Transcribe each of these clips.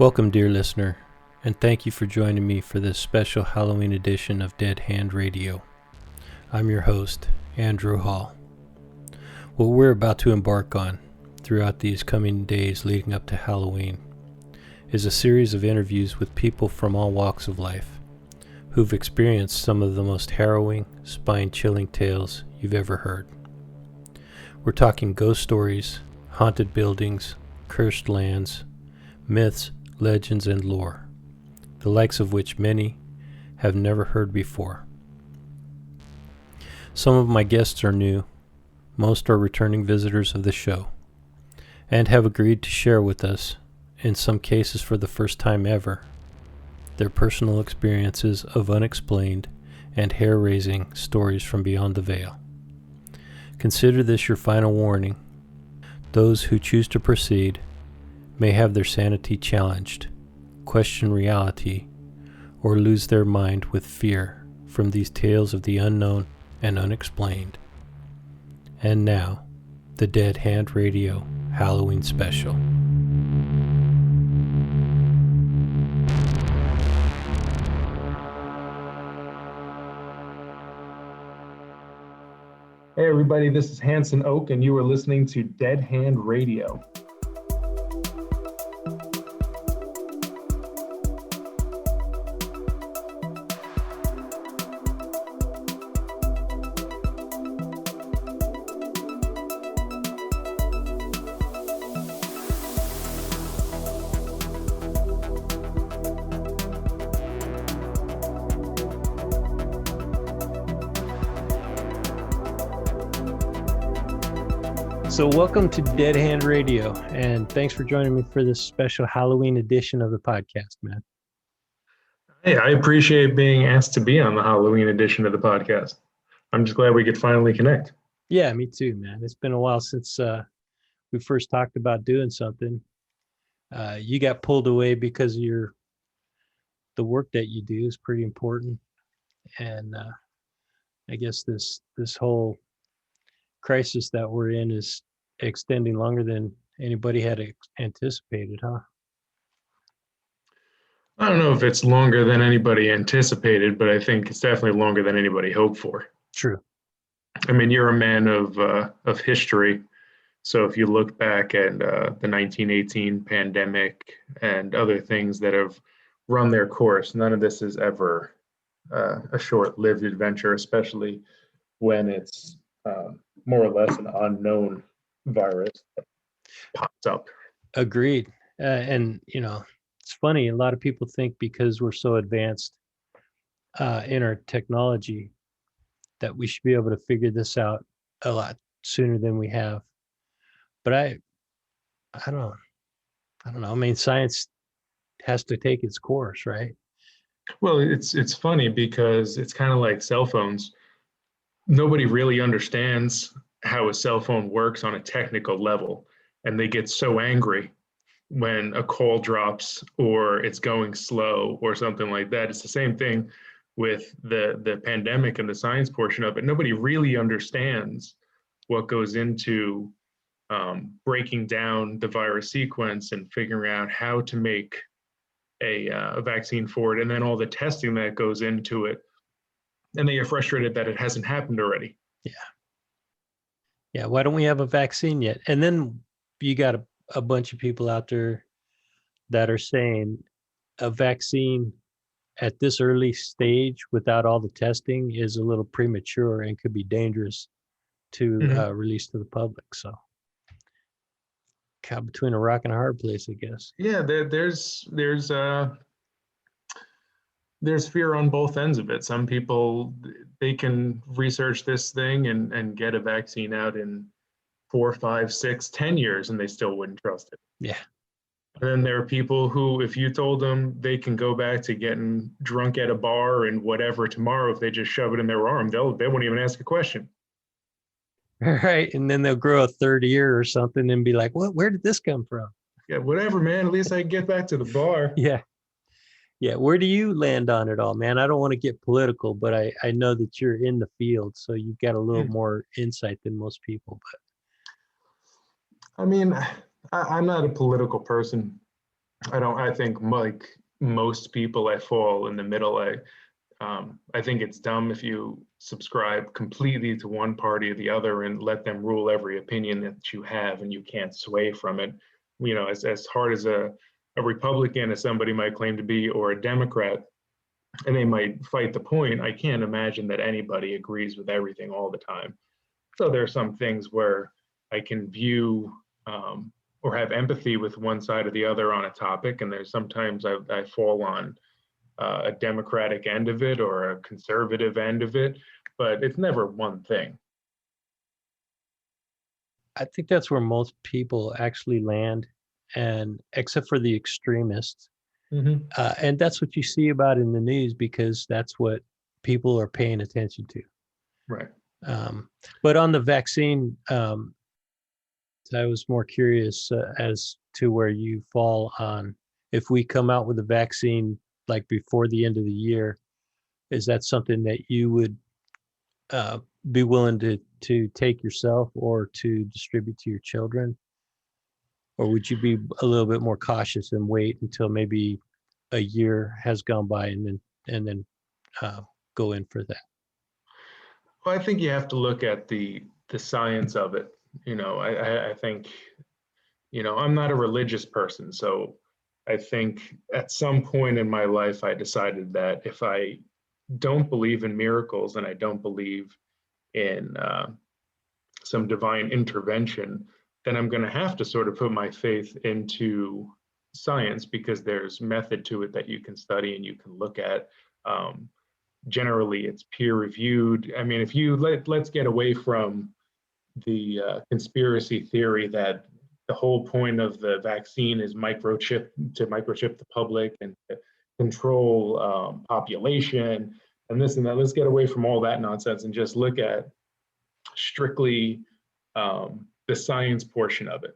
Welcome, dear listener, and thank you for joining me for this special Halloween edition of Dead Hand Radio. I'm your host, Andrew Hall. What we're about to embark on throughout these coming days leading up to Halloween is a series of interviews with people from all walks of life who've experienced some of the most harrowing, spine-chilling tales you've ever heard. We're talking ghost stories, haunted buildings, cursed lands, myths, legends, and lore, the likes of which many have never heard before. Some of my guests are new, most are returning visitors of the show, and have agreed to share with us, in some cases for the first time ever, their personal experiences of unexplained and hair-raising stories from beyond the veil. Consider this your final warning. Those who choose to proceed may have their sanity challenged, question reality, or lose their mind with fear from these tales of the unknown and unexplained. And now, the Dead Hand Radio Halloween Special. Hey everybody, this is Hanson Oak and you are listening to Dead Hand Radio. So welcome to Dead Hand Radio, and thanks for joining me for this special Halloween edition of the podcast, man. Hey, I appreciate being asked to be on the Halloween edition of the podcast. I'm just glad we could finally connect. Yeah, me too, man. It's been a while since we first talked about doing something. You got pulled away because of the work that you do is pretty important, and I guess this whole crisis that we're in is extending longer than anybody had anticipated, huh? I don't know if it's longer than anybody anticipated, but I think it's definitely longer than anybody hoped for. True. I mean, you're a man of history, so if you look back at the 1918 pandemic and other things that have run their course, none of this is ever a short-lived adventure, especially when it's more or less an unknown virus that pops up. Agreed. And, it's funny. A lot of people think because we're so advanced in our technology that we should be able to figure this out a lot sooner than we have. But I don't know. I mean, science has to take its course, right? Well, it's funny because it's kind of like cell phones. Nobody really understands how a cell phone works on a technical level, and they get so angry when a call drops or it's going slow or something like that. It's the same thing with the pandemic and the science portion of it. Nobody really understands what goes into breaking down the virus sequence and figuring out how to make a vaccine for it, and then all the testing that goes into it. And they get frustrated that it hasn't happened already. Yeah. Why don't we have a vaccine yet? And then you got a bunch of people out there that are saying a vaccine at this early stage without all the testing is a little premature and could be dangerous to release to the public. So caught between a rock and a hard place, I guess. Yeah, there's fear on both ends of it. Some people, they can research this thing and get a vaccine out in 4, 5, 6, 10 years and they still wouldn't trust it. Yeah. And then there are people who, if you told them they can go back to getting drunk at a bar and whatever tomorrow, if they just shove it in their arm, they won't even ask a question. Right. And then they'll grow a third ear or something and be like, where did this come from? Yeah, whatever, man. At least I can get back to the bar. Yeah. Yeah. Where do you land on it all, man? I don't want to get political, but I know that you're in the field, so you've got a little more insight than most people. But I mean, I'm not a political person. I think like most people, I fall in the middle. I think it's dumb if you subscribe completely to one party or the other and let them rule every opinion that you have and you can't sway from it. As hard as a Republican as somebody might claim to be, or a Democrat, and they might fight the point, I can't imagine that anybody agrees with everything all the time. So there are some things where I can view or have empathy with one side or the other on a topic, and there's sometimes I fall on a democratic end of it or a conservative end of it, but it's never one thing. I think that's where most people actually land, and except for the extremists. Mm-hmm. And that's what you see about in the news because that's what people are paying attention to. Right. Um, but on the vaccine, I was more curious as to where you fall on if we come out with a vaccine like before the end of the year. Is that something that you would uh, be willing to take yourself or to distribute to your children? Or would you be a little bit more cautious and wait until maybe a year has gone by and then uh, go in for that? Well, I think you have to look at the science of it. I think, I'm not a religious person, so I think at some point in my life I decided that if I don't believe in miracles and I don't believe in some divine intervention, then I'm going to have to sort of put my faith into science, because there's method to it that you can study and you can look at. Um, Generally, it's peer reviewed. I mean, if you let's get away from the conspiracy theory that the whole point of the vaccine is microchip the public and to control population and this and that. Let's get away from all that nonsense and just look at strictly the science portion of it.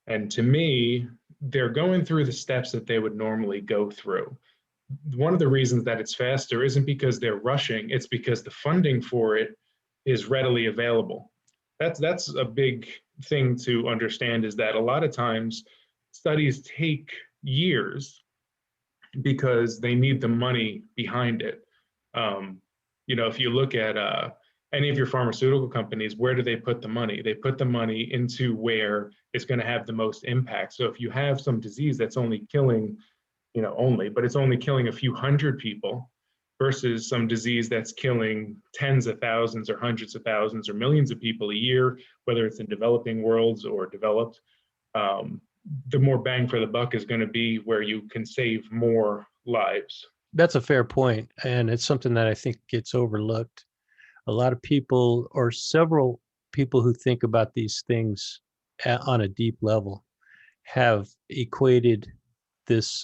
And to me, they're going through the steps that they would normally go through. One of the reasons that it's faster isn't because they're rushing, it's because the funding for it is readily available. That's a big thing to understand, is that a lot of times studies take years because they need the money behind it. Um, if you look at any of your pharmaceutical companies, where do they put the money? They put the money into where it's going to have the most impact. So if you have some disease that's only killing, but it's only killing a few hundred people versus some disease that's killing tens of thousands or hundreds of thousands or millions of people a year, whether it's in developing worlds or developed, um, the more bang for the buck is going to be where you can save more lives. That's a fair point, and it's something that I think gets overlooked. A lot of people, or several people who think about these things on a deep level, have equated this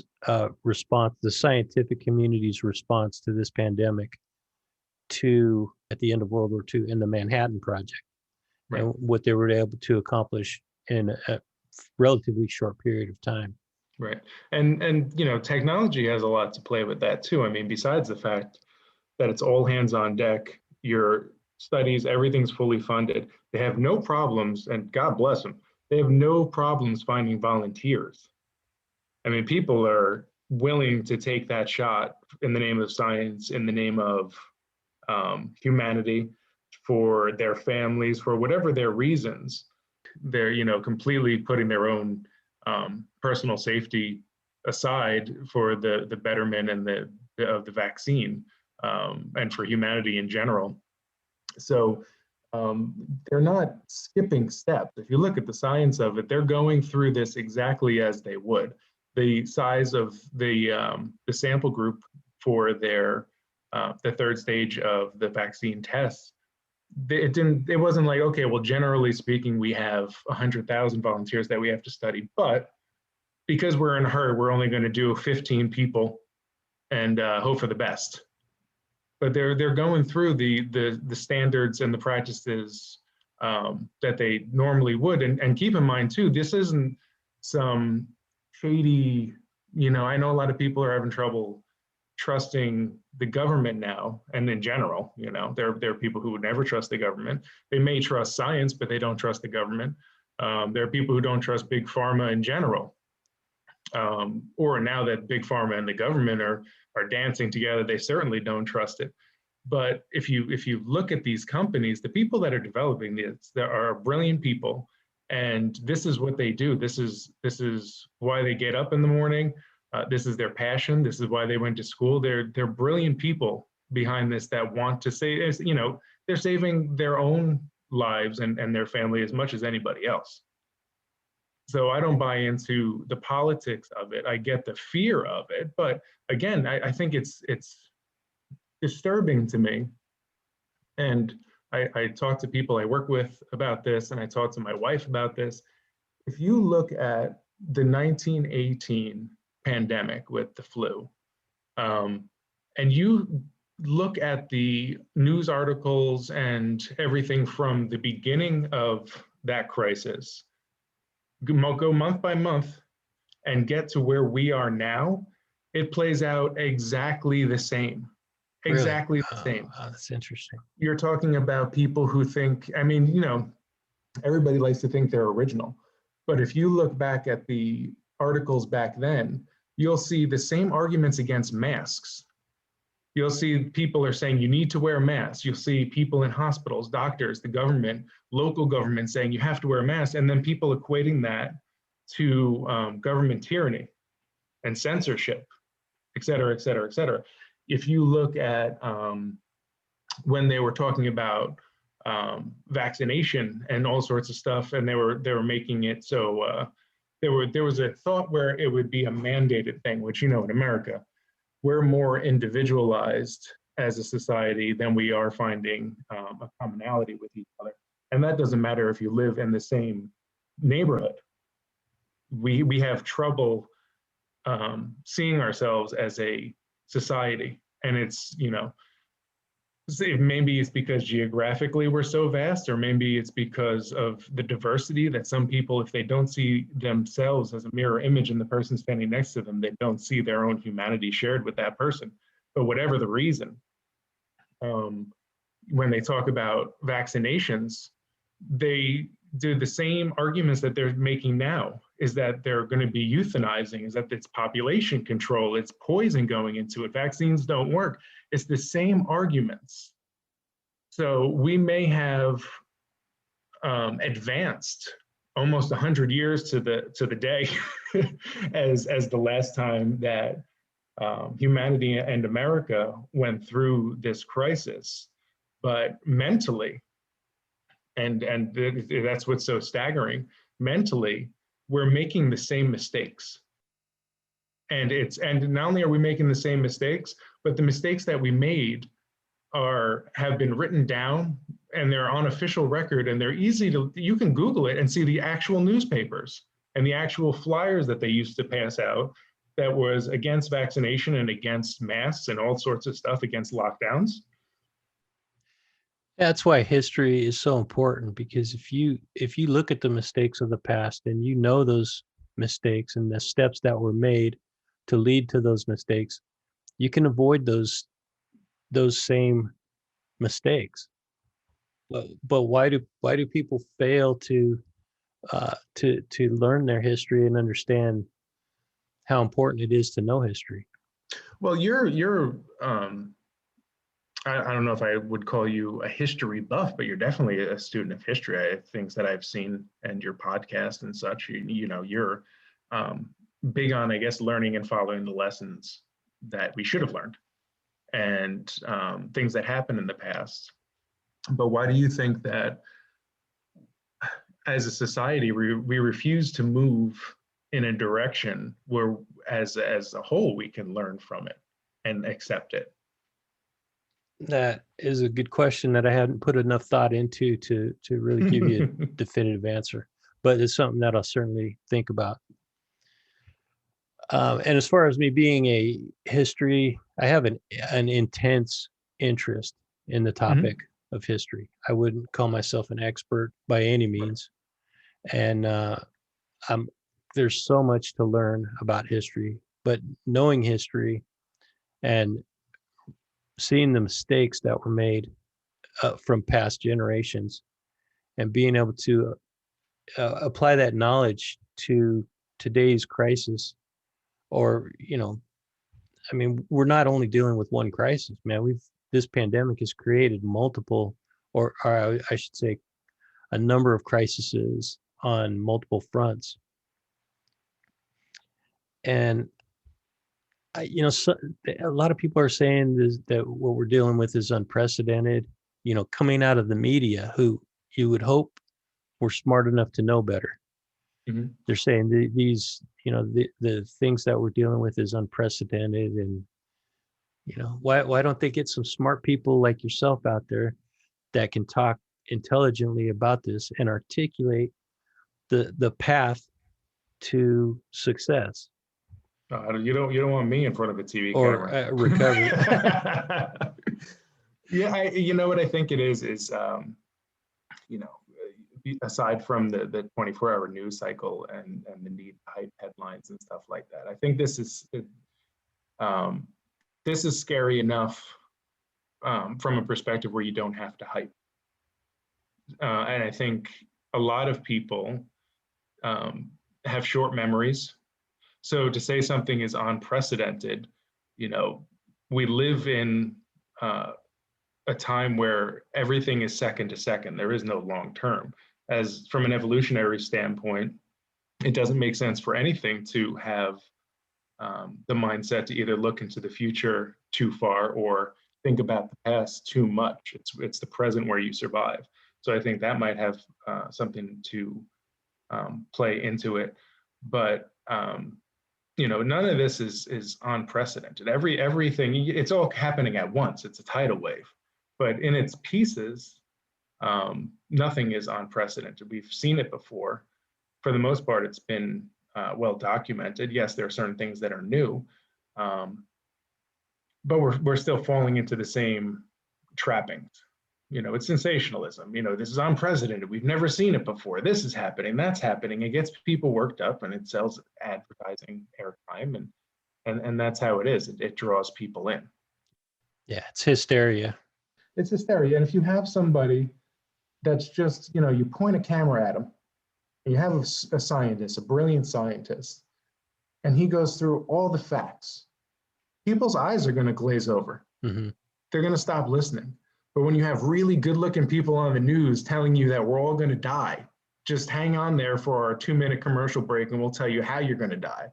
response, the scientific community's response to this pandemic, to at the end of World War II in the Manhattan Project, Right. and what they were able to accomplish in a relatively short period of time. Right. And technology has a lot to play with that too. I mean, besides the fact that it's all hands on deck, your studies, everything's fully funded. They have no problems, and God bless them, they have no problems finding volunteers. I mean, people are willing to take that shot in the name of science, in the name of humanity, for their families, for whatever their reasons. They're completely putting their own personal safety aside for the betterment and of the vaccine, and for humanity in general. So they're not skipping steps. If you look at the science of it, they're going through this exactly as they would. The size of the sample group for the third stage of the vaccine tests, it wasn't like, okay, well, generally speaking, we have 100,000 volunteers that we have to study, but because we're in a hurry, we're only going to do 15 people and hope for the best. But they're going through the standards and the practices that they normally would. And keep in mind too, this isn't some shady. I know a lot of people are having trouble trusting the government now, and in general, there are people who would never trust the government. They may trust science, but they don't trust the government. There are people who don't trust big pharma in general. Or now that big pharma and the government are dancing together, they certainly don't trust it. But if you look at these companies, the people that are developing this, there are brilliant people, and this is what they do. This is why they get up in the morning. This is their passion. This is why they went to school. They're brilliant people behind this that want to say, you know, they're saving their own lives and their family as much as anybody else. So I don't buy into the politics of it. I get the fear of it, but again, I think it's disturbing to me. And I talk to people I work with about this, and I talk to my wife about this. If you look at the 1918 pandemic with the flu, um, and you look at the news articles and everything from the beginning of that crisis, go month by month and get to where we are now, it plays out exactly the same. Really? Exactly the same. That's interesting. You're talking about people who think, I mean, you know, everybody likes to think they're original. But if you look back at the articles back then, you'll see the same arguments against masks. You'll see people are saying you need to wear masks. You'll see people in hospitals, doctors, the government, local government saying you have to wear a mask, and then people equating that to government tyranny and censorship, et cetera, et cetera, et cetera. If you look at when they were talking about vaccination and all sorts of stuff, and they were making it so there was a thought where it would be a mandated thing, which, you know, in America, we're more individualized as a society than we are finding a commonality with each other. And that doesn't matter if you live in the same neighborhood. We have trouble seeing ourselves as a society. And it's, you know, maybe it's because geographically we're so vast, or maybe it's because of the diversity that some people, if they don't see themselves as a mirror image in the person standing next to them, they don't see their own humanity shared with that person. But whatever the reason, when they talk about vaccinations, they do the same arguments that they're making now, is that they're going to be euthanizing, is that it's population control, it's poison going into it, vaccines don't work. It's the same arguments. So we may have advanced almost 100 years to the day as the last time that humanity and America went through this crisis. But mentally, and that's what's so staggering, mentally, we're making the same mistakes. And not only are we making the same mistakes, but the mistakes that we made have been written down, and they're on official record, and they're easy to, you can Google it and see the actual newspapers and the actual flyers that they used to pass out that was against vaccination and against masks and all sorts of stuff, against lockdowns. That's why history is so important, because if you look at the mistakes of the past and you know those mistakes and the steps that were made to lead to those mistakes, you can avoid those same mistakes. But why do people fail to learn their history and understand how important it is to know history? Well, you're I don't know if I would call you a history buff, but you're definitely a student of history. Things that I've seen and your podcast and such, you know, you're big on, I guess, learning and following the lessons that we should have learned, and things that happened in the past. But why do you think that as a society we refuse to move in a direction where as a whole we can learn from it and accept it? That is a good question that I hadn't put enough thought into to really give you a definitive answer, but it's something that I'll certainly think about. And as far as me being a history, I have an intense interest in the topic of history. I wouldn't call myself an expert by any means, and there's so much to learn about history. But knowing history and seeing the mistakes that were made from past generations, and being able to apply that knowledge to today's crisis or, I mean, we're not only dealing with one crisis, man. This pandemic has created multiple, or I should say, a number of crises on multiple fronts. And so, a lot of people are saying that what we're dealing with is unprecedented. Coming out of the media, who you would hope were smart enough to know better. Mm-hmm. They're saying these, the things that we're dealing with is unprecedented, and why don't they get some smart people like yourself out there that can talk intelligently about this and articulate the path to success You don't want me in front of a TV or camera. recovery. Yeah, you know what I think it is you know, aside from the 24-hour news cycle and the need to hype headlines and stuff like that, I think um, this is scary enough from a perspective where you don't have to hype. And I think a lot of people have short memories. So to say something is unprecedented, you know, we live in a time where everything is second to second. There is no long term. As from an evolutionary standpoint, it doesn't make sense for anything to have the mindset to either look into the future too far or think about the past too much. It's the present where you survive. So I think that might have something to play into it. But none of this is unprecedented. Everything, it's all happening at once. It's a tidal wave, but in its pieces, nothing is unprecedented. We've seen it before. For the most part, it's been well documented. Yes, there are certain things that are new, but we're still falling into the same trappings. It's sensationalism. This is unprecedented. We've never seen it before. This is happening. That's happening. It gets people worked up, and it sells advertising airtime, and that's how it is. It draws people in. Yeah, it's hysteria. It's hysteria. And if you have somebody that's just, you point a camera at them, and you have a scientist, a brilliant scientist, and he goes through all the facts, people's eyes are going to glaze over. Mm-hmm. They're going to stop listening. But when you have really good looking people on the news telling you that we're all going to die, just hang on there for our 2-minute commercial break and we'll tell you how you're going to die.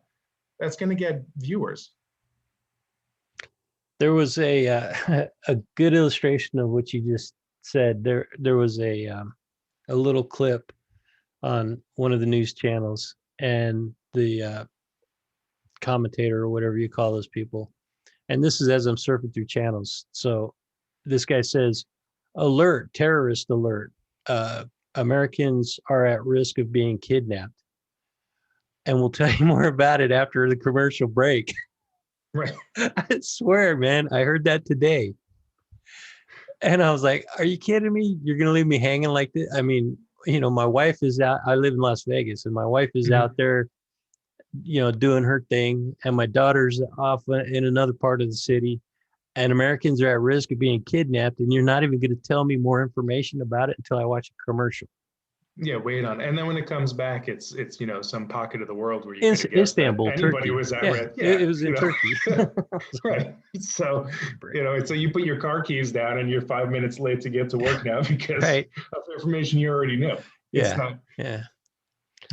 That's going to get viewers. There was a good illustration of what you just said. There was a little clip on one of the news channels, and the commentator, or whatever you call those people, and this is as I'm surfing through channels. So this guy says, "Alert! Terrorist alert! Americans are at risk of being kidnapped." And we'll tell you more about it after the commercial break. Right. I swear, man, I heard that today. And I was like, are you kidding me? You're going to leave me hanging like this? I mean, my wife is out. I live in Las Vegas, and my wife is out there, doing her thing. And my daughter's off in another part of the city. And Americans are at risk of being kidnapped. And you're not even going to tell me more information about it until I watch a commercial. Yeah, wait on it. And then when it comes back, it's some pocket of the world where you could have guessed Istanbul, that anybody Turkey. was at risk. Yeah, it was in Turkey. Right. So, so you put your car keys down and you're 5 minutes late to get to work now because of information you already knew. Yeah.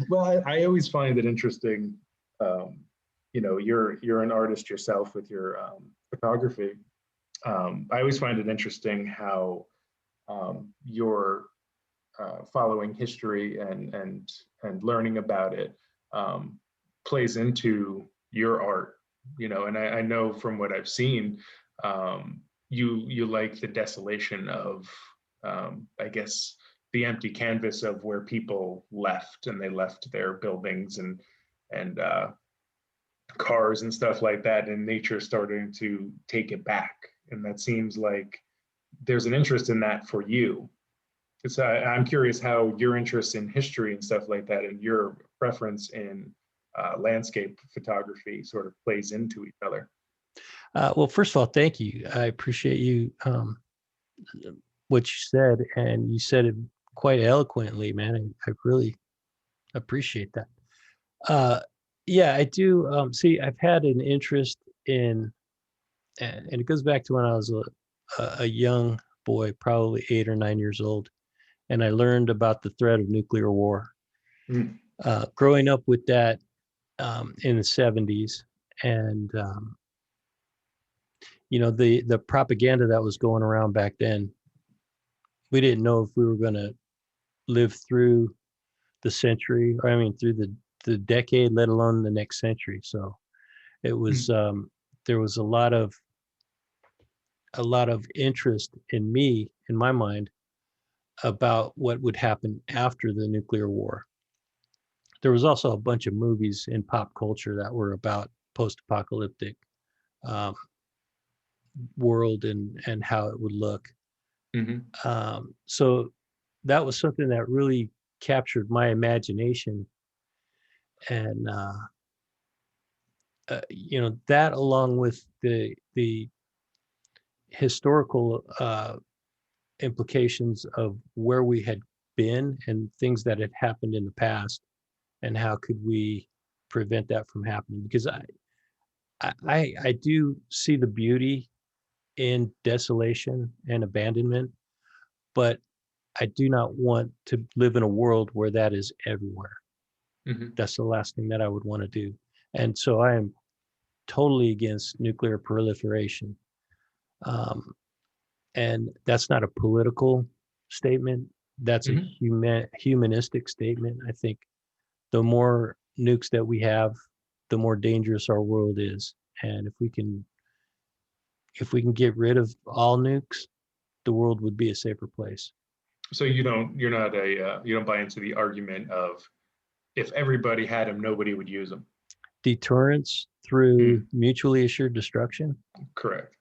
Well, I always find it interesting. You're an artist yourself with your photography. I always find it interesting how you're following history and learning about it plays into your art, and I know from what I've seen, you like the desolation of I guess the empty canvas of where people left, and they left their buildings and cars and stuff like that, and nature starting to take it back. And that seems like there's an interest in that for you. So I'm curious how your interest in history and stuff like that and your preference in landscape photography sort of plays into each other. Well, first of all, thank you. I appreciate you, what you said, and you said it quite eloquently, man. I really appreciate that. Yeah, I do. See, I've had an interest in, and it goes back to when I was a young boy, probably 8 or 9 years old, and I learned about the threat of nuclear war. Mm, Growing up with that in the 70s, and the propaganda that was going around back then, we didn't know if we were going to live through the century, or I mean, through the decade, let alone the next century. So it was mm. there was a lot of interest in me, in my mind, about what would happen after the nuclear war. There was also a bunch of movies in pop culture that were about post-apocalyptic um, world and how it would look. Hmm. So that was something that really captured my imagination, and that, along with the historical implications of where we had been and things that had happened in the past, and how could we prevent that from happening, because I do see the beauty in desolation and abandonment, but I do not want to live in a world where that is everywhere. Hmm. That's the last thing that I would want to do. And so I am totally against nuclear proliferation. Um, and that's not a political statement. That's a Hmm. humanistic statement. I think the more nukes that we have, the more dangerous our world is. And if we can get rid of all nukes, the world would be a safer place. So you don't buy into the argument of if everybody had them, nobody would use them. Deterrence through Mm, mutually assured destruction. correct.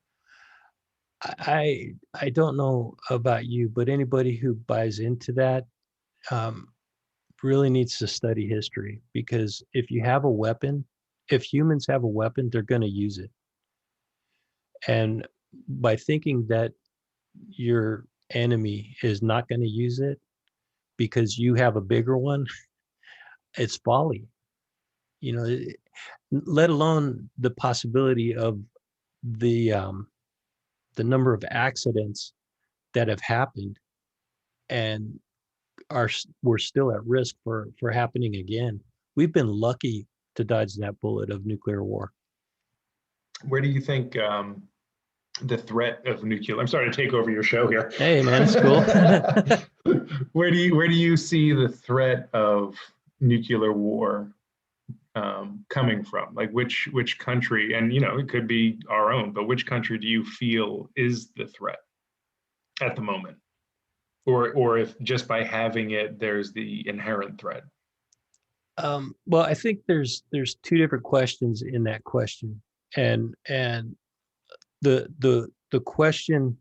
I don't know about you, but anybody who buys into that um, really needs to study history, because if humans have a weapon, they're going to use it. And by thinking that your enemy is not going to use it because you have a bigger one, it's folly. You know, let alone the possibility of the um, the number of accidents that have happened and are we're still at risk for happening again. We've been lucky to dodge that bullet of nuclear war. Where do you think the threat of nuclear? I'm sorry to take over your show here. Hey, man, it's cool. Where do you see the threat of nuclear war coming from? Like which country? And it could be our own, but which country do you feel is the threat at the moment? Or if just by having it, there's the inherent threat. Well, I think there's two different questions in that question, and the question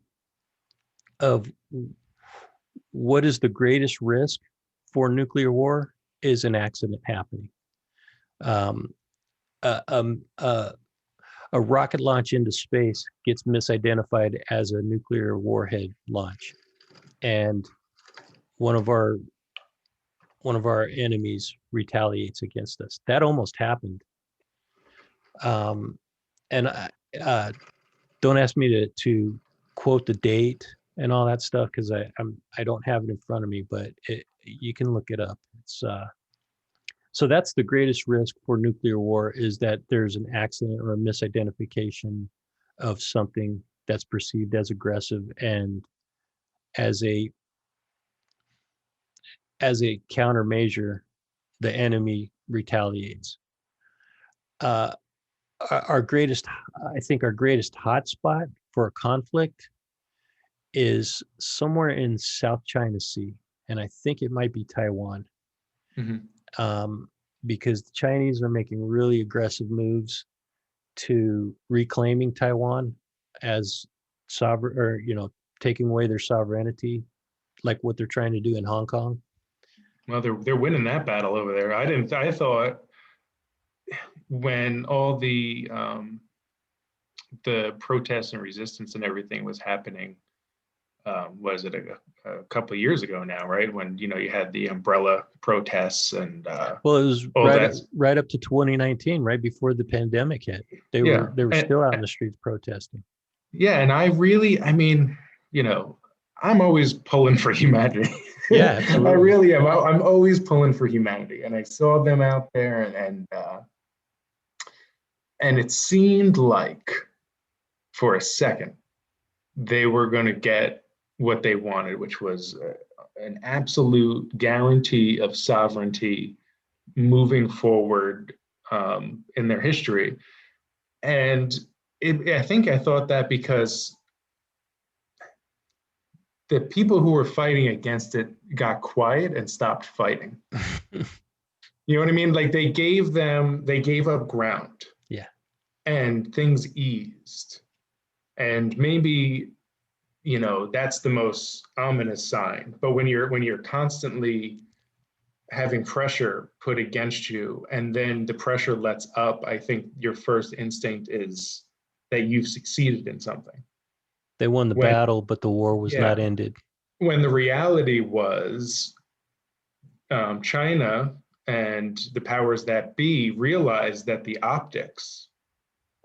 of what is the greatest risk for nuclear war is an accident happening. Um, a, um, a, a rocket launch into space gets misidentified as a nuclear warhead launch, and one of our one of our enemies retaliates against us. That almost happened. Um, and don't ask me to quote the date and all that stuff, because I don't have it in front of me, but you can look it up. So that's the greatest risk for nuclear war, is that there's an accident or a misidentification of something that's perceived as aggressive, and as a countermeasure, the enemy retaliates. Uh, our greatest, I think, our greatest hotspot for a conflict is somewhere in South China Sea, and I think it might be Taiwan, Mm-hmm. um, because the Chinese are making really aggressive moves to reclaiming Taiwan as sovereign, or taking away their sovereignty, like what they're trying to do in Hong Kong. Well, they're winning that battle over there. I thought when all the protests and resistance and everything was happening, was it a couple of years ago now, right? When you had the umbrella protests and Well, it was all that. right up to 2019, right before the pandemic hit. Yeah, They were still out in the streets protesting. yeah, and I mean, you know, I'm always pulling for humanity. Yeah, I absolutely. really am. I'm always pulling for humanity, and I saw them out there, and it seemed like for a second they were going to get what they wanted, which was an absolute guarantee of sovereignty moving forward in their history. And I think I thought that because the people who were fighting against it got quiet and stopped fighting. You know what I mean? Like they gave up ground Yeah. and things eased. And maybe, that's the most ominous sign. But when you're constantly having pressure put against you and then the pressure lets up, I think your first instinct is that you've succeeded in something. They won the When battle, but the war was not yeah, ended. when the reality was China and the powers that be realized that the optics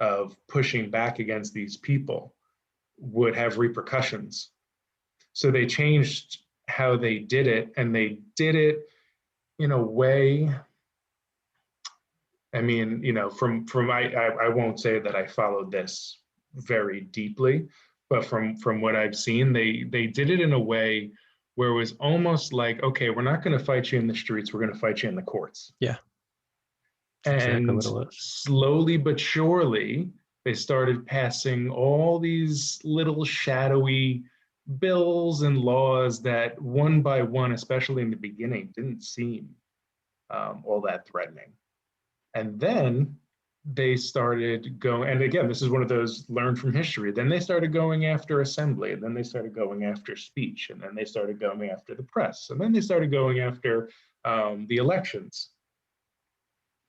of pushing back against these people would have repercussions. So they changed how they did it, and they did it in a way. I mean, from I won't say that I followed this very deeply, but from what I've seen, they did it in a way where it was almost like, okay, we're not going to fight you in the streets, we're going to fight you in the courts. Yeah, that's exactly And what it was. slowly but surely, they started passing all these little shadowy bills and laws that one by one, especially in the beginning, didn't seem all that threatening. And then they started going, and again, this is one of those learned from history. Then they started going after assembly, and then they started going after speech, and then they started going after the press, and then they started going after the elections.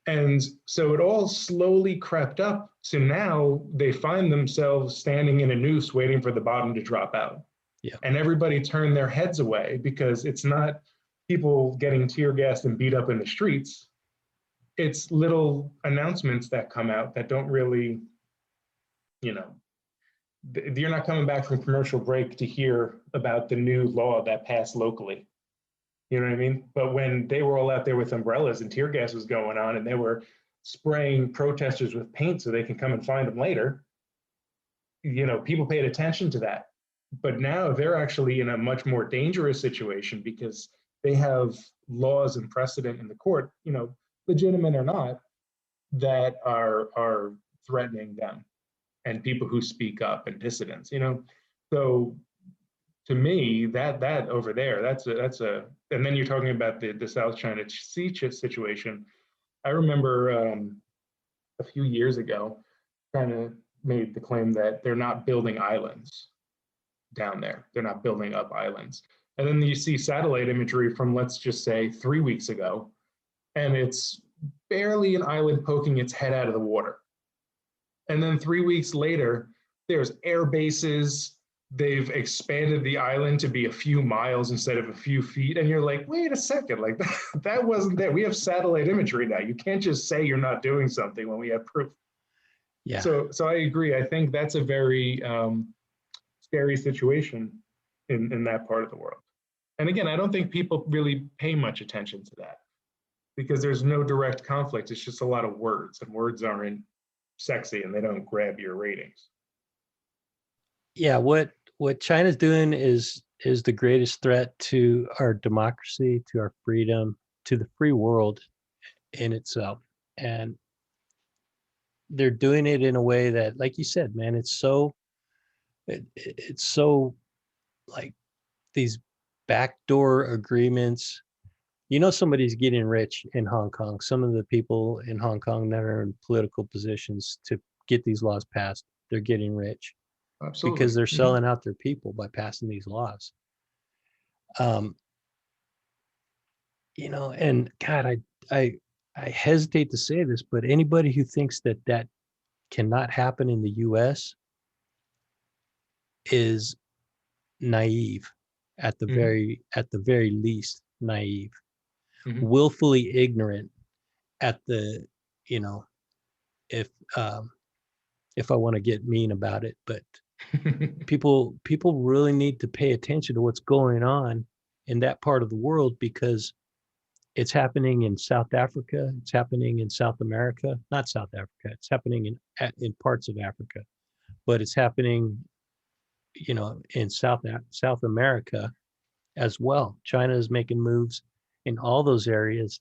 And so it all slowly crept up to now they find themselves standing in a noose waiting for the bottom to drop out. Yeah. And everybody turned their heads away because it's not people getting tear gassed and beat up in the streets. It's little announcements that come out that don't really, you know, you're not coming back from commercial break to hear about the new law that passed locally. You know what I mean? But when they were all out there with umbrellas and tear gas was going on and they were spraying protesters with paint so they can come and find them later, people paid attention to that. But now they're actually in a much more dangerous situation because they have laws and precedent in the court, legitimate or not, that are threatening them and people who speak up and dissidents. So to me, that over there, that's a, and then you're talking about the South China Sea situation. I remember a few years ago, China made the claim that they're not building islands down there. They're not building up islands. And then you see satellite imagery from, let's just say, 3 weeks ago, and it's barely an island poking its head out of the water. And then 3 weeks later, there's air bases. They've expanded the island to be a few miles instead of a few feet. And you're like, wait a second, like that wasn't there. We have satellite imagery now. You can't just say you're not doing something when we have proof. Yeah. So I agree. I think that's a very scary situation in that part of the world. And again, I don't think people really pay much attention to that because there's no direct conflict. It's just a lot of words, and words aren't sexy and they don't grab your ratings. Yeah, what China's doing is the greatest threat to our democracy, to our freedom, to the free world in itself. And they're doing it in a way that, like you said, man, it's so like these backdoor agreements. Somebody's getting rich in Hong Kong. Some of the people in Hong Kong that are in political positions to get these laws passed, they're getting rich Absolutely. because they're Mm-hmm. selling out their people by passing these laws. Um, and God, I hesitate to say this, but anybody who thinks that cannot happen in the U.S. is naive, Hmm. at the very least naive, Hmm. willfully ignorant at the, you know, if um, if I want to get mean about it, but people really need to pay attention to what's going on in that part of the world, because it's happening in South Africa, it's happening in South America, not South Africa, it's happening in parts of Africa, but it's happening, in South America as well. China is making moves in all those areas,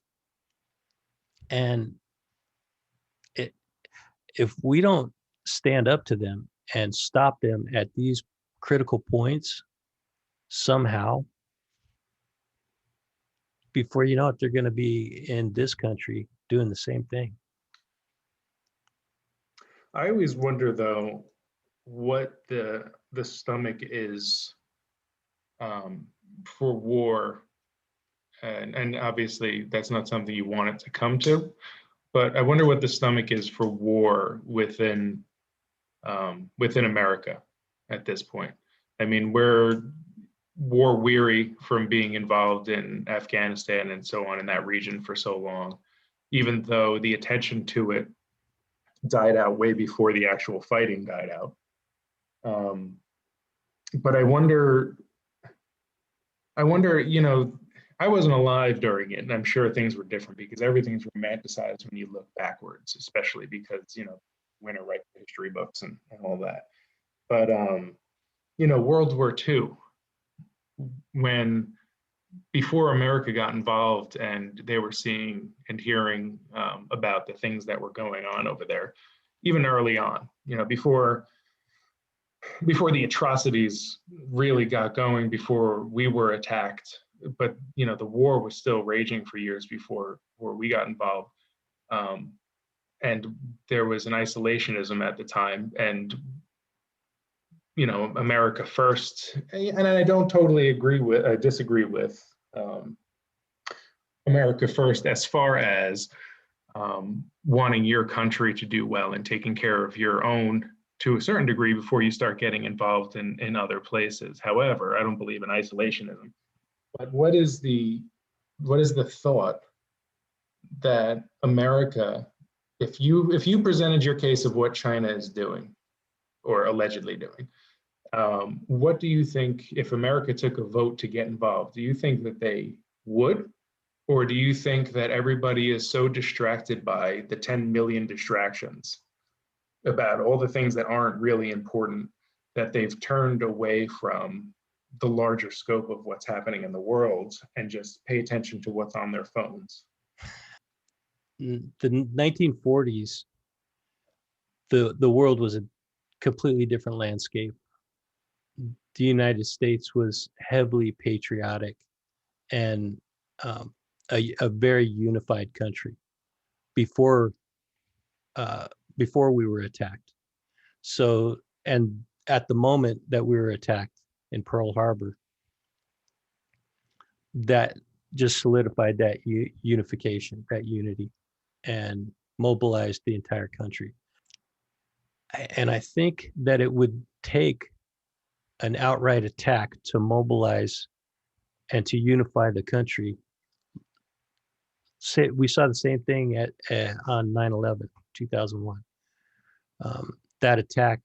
and it, if we don't stand up to them and stop them at these critical points somehow, before you know it, they're going to be in this country doing the same thing. I always wonder though what the stomach is um, for war, and obviously that's not something you want it to come to. But I wonder what the stomach is for war within America at this point. I mean, we're war weary from being involved in Afghanistan and so on in that region for so long, even though the attention to it died out way before the actual fighting died out. Um, but I wonder, I wasn't alive during it, and I'm sure things were different because everything's romanticized when you look backwards, especially because, winner write history books and all that. But World War II, when before America got involved and they were seeing and hearing about the things that were going on over there, even early on, before the atrocities really got going, before we were attacked, but the war was still raging for years before we got involved, um, and there was an isolationism at the time, and America first, and I don't totally disagree with um, America first as far as wanting your country to do well and taking care of your own to a certain degree before you start getting involved in other places. However, I don't believe in isolationism. But what is the thought that America, if you presented your case of what China is doing or allegedly doing, what do you think if America took a vote to get involved? Do you think that they would? Or do you think that everybody is so distracted by the 10 million distractions about all the things that aren't really important that they've turned away from the larger scope of what's happening in the world and just pay attention to what's on their phones? The 1940s, the world was a completely different landscape. The United States was heavily patriotic and a very unified country before uh, before we were attacked. So, and at the moment that we were attacked in Pearl Harbor, that just solidified that unification, that unity, and mobilized the entire country. And I think that it would take an outright attack to mobilize and to unify the country. We saw the same thing on 9/11, 2001. That attack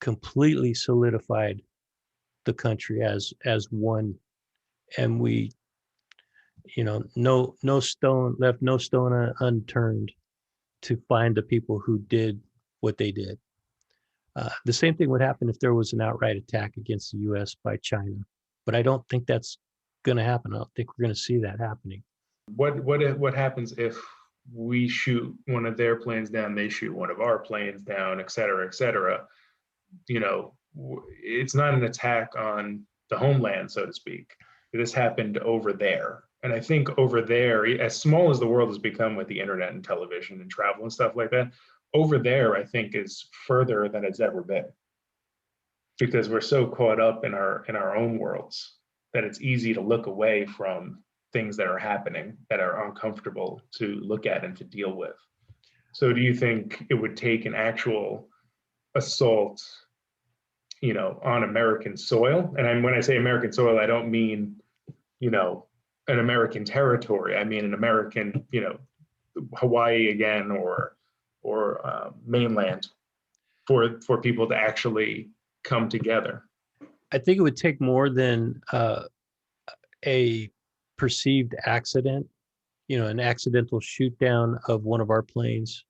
completely solidified the country as one, and we, no stone unturned to find the people who did what they did. The same thing would happen if there was an outright attack against the U.S. by China, but I don't think that's going to happen. I don't think we're going to see that happening. What happens if we shoot one of their planes down, they shoot one of our planes down, et cetera, et cetera? It's not an attack on the homeland, so to speak. This happened over there. And I think over there, as small as the world has become with the internet and television and travel and stuff like that, over there, I think is further than it's ever been because we're so caught up in our own worlds that it's easy to look away from things that are happening that are uncomfortable to look at and to deal with. So do you think it would take an actual assault on American soil. And when I say American soil, I don't mean, an American territory. I mean an American, Hawaii again, or mainland, for people to actually come together. I think it would take more than a perceived accident, an accidental shoot down of one of our planes.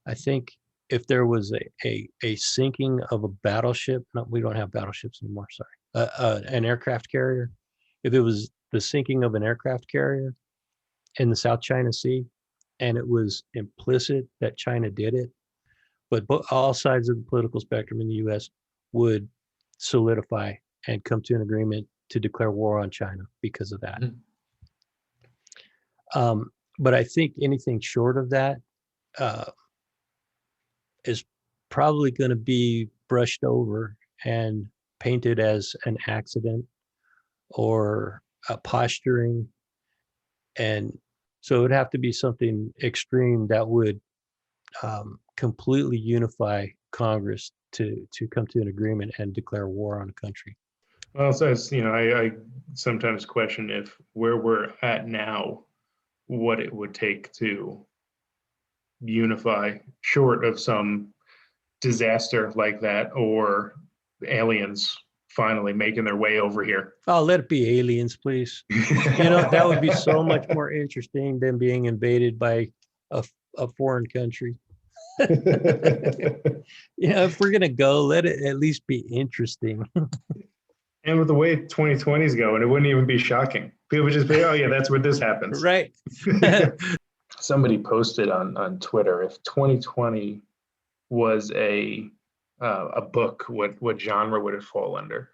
I think if there was a sinking of a battleship, no, we don't have battleships anymore, sorry, an aircraft carrier, if it was the sinking of an aircraft carrier in the South China Sea, and it was implicit that China did it, but all sides of the political spectrum in the US would solidify and come to an agreement to declare war on China because of that. But I think anything short of that is probably going to be brushed over and painted as an accident or a posturing. And so it would have to be something extreme that would completely unify Congress to come to an agreement and declare war on a country. Well, so I sometimes question if where we're at now, what it would take to unify, short of some disaster like that, or aliens finally making their way over here. Oh, let it be aliens, please. That would be so much more interesting than being invaded by a foreign country. If we're gonna go, let it at least be interesting. And with the way 2020 is going, it wouldn't even be shocking. People would just be, oh yeah, that's where this happens. Right. Somebody posted on Twitter, if 2020 was a book, what genre would it fall under?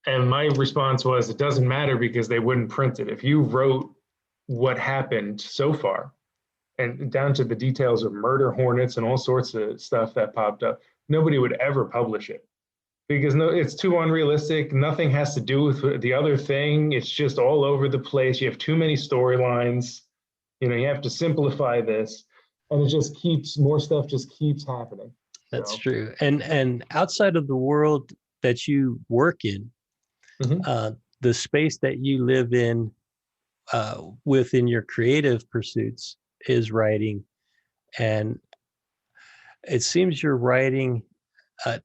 And my response was, it doesn't matter because they wouldn't print it. If you wrote what happened so far, and down to the details of murder hornets and all sorts of stuff that popped up, nobody would ever publish it because it's too unrealistic. Nothing has to do with the other thing. It's just all over the place. You have too many storylines. You have to simplify this, and it just more stuff just keeps happening. That's true. And outside of the world that you work in, the space that you live in within your creative pursuits is writing. And it seems your writing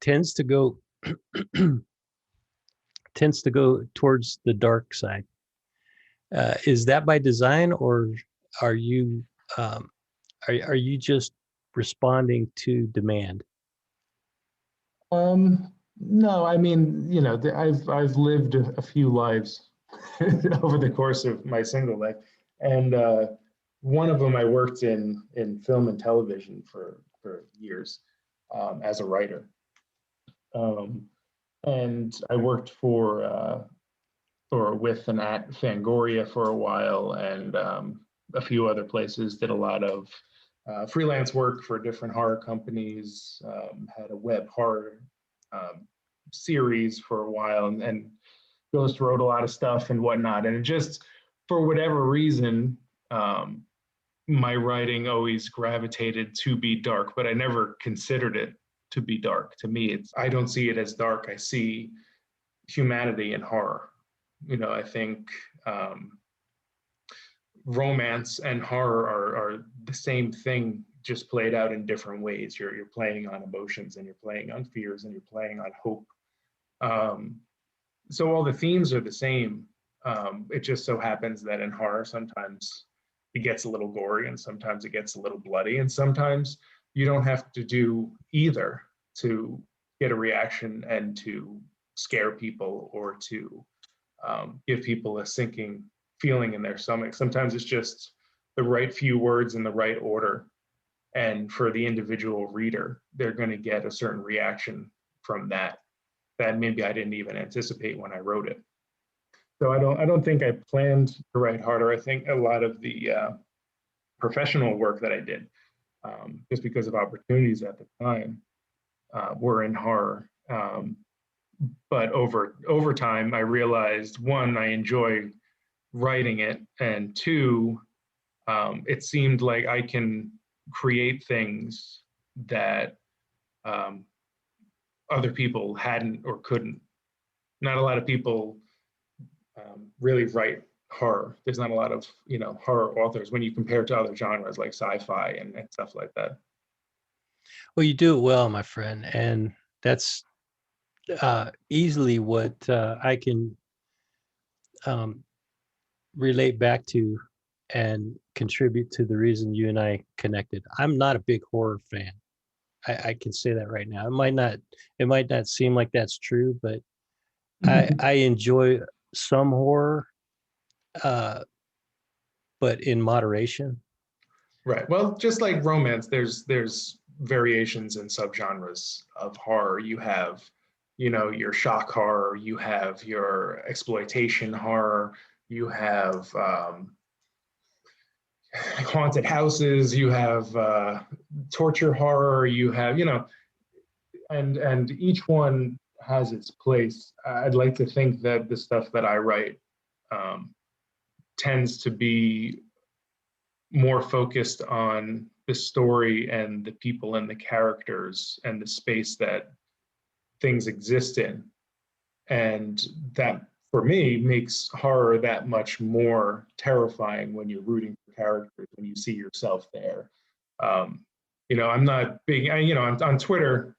tends to go towards the dark side. Is that by design, or are you just responding to demand? No, I mean, I've lived a few lives over the course of my single life, and one of them I worked in film and television for years as a writer, and I worked for or with and at Fangoria for a while, and a few other places. Did a lot of freelance work for different horror companies. Had a web horror series for a while, and Ghost wrote a lot of stuff and whatnot. And it just, for whatever reason, my writing always gravitated to be dark, but I never considered it to be dark. To me, I don't see it as dark. I see humanity in horror. I think romance and horror are the same thing, just played out in different ways. You're playing on emotions, and you're playing on fears, and you're playing on hope. So all the themes are the same. It just so happens that in horror, sometimes it gets a little gory, and sometimes it gets a little bloody, and sometimes you don't have to do either to get a reaction and to scare people, or to give people a sinking feeling in their stomach. Sometimes it's just the right few words in the right order, and for the individual reader, they're going to get a certain reaction from that maybe I didn't even anticipate when I wrote it. So I don't think I planned to write harder. I think a lot of the professional work that I did, just because of opportunities at the time, were in horror. But over time, I realized, one, I enjoy writing it, and two, it seemed like I can create things that other people hadn't or couldn't. Not a lot of people really write horror. There's not a lot of horror authors when you compare to other genres like sci-fi and stuff like that. Well, you do it well, my friend, and that's easily what I can um, relate back to and contribute to the reason you and I connected. I'm not a big horror fan. I can say that right now. It might not seem like that's true, but I enjoy some horror, uh, but in moderation. Right. Well, just like romance, there's variations and subgenres of horror. You have, your shock horror, you have your exploitation horror, you have haunted houses, you have torture horror, you have, and each one has its place. I'd like to think that the stuff that I write um, tends to be more focused on the story and the people and the characters and the space that things exist in. And that, for me, makes horror that much more terrifying when you're rooting for characters, when you see yourself there. Um, I'm not big, I'm on Twitter,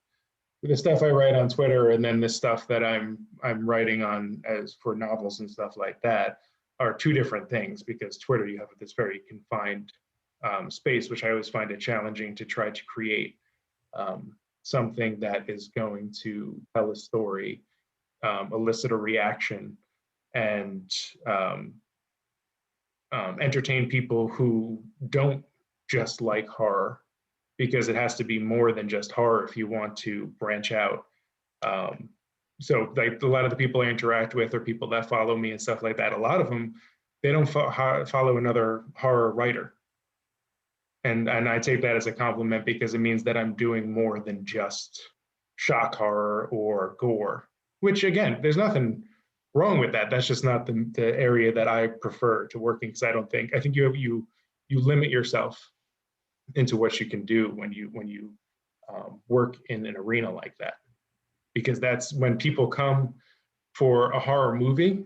the stuff I write on Twitter and then the stuff that I'm writing on as for novels and stuff like that are two different things, because Twitter, you have this very confined space, which I always find it challenging to try to create something that is going to tell a story, elicit a reaction, and entertain people who don't just like horror, because it has to be more than just horror if you want to branch out. Um, so like a lot of the people I interact with or people that follow me and stuff like that, a lot of them, they don't follow another horror writer. And I take that as a compliment, because it means that I'm doing more than just shock horror or gore, which again, there's nothing wrong with that. That's just not the area that I prefer to work in, because I think you limit yourself into what you can do when you work in an arena like that, because that's when people come for a horror movie.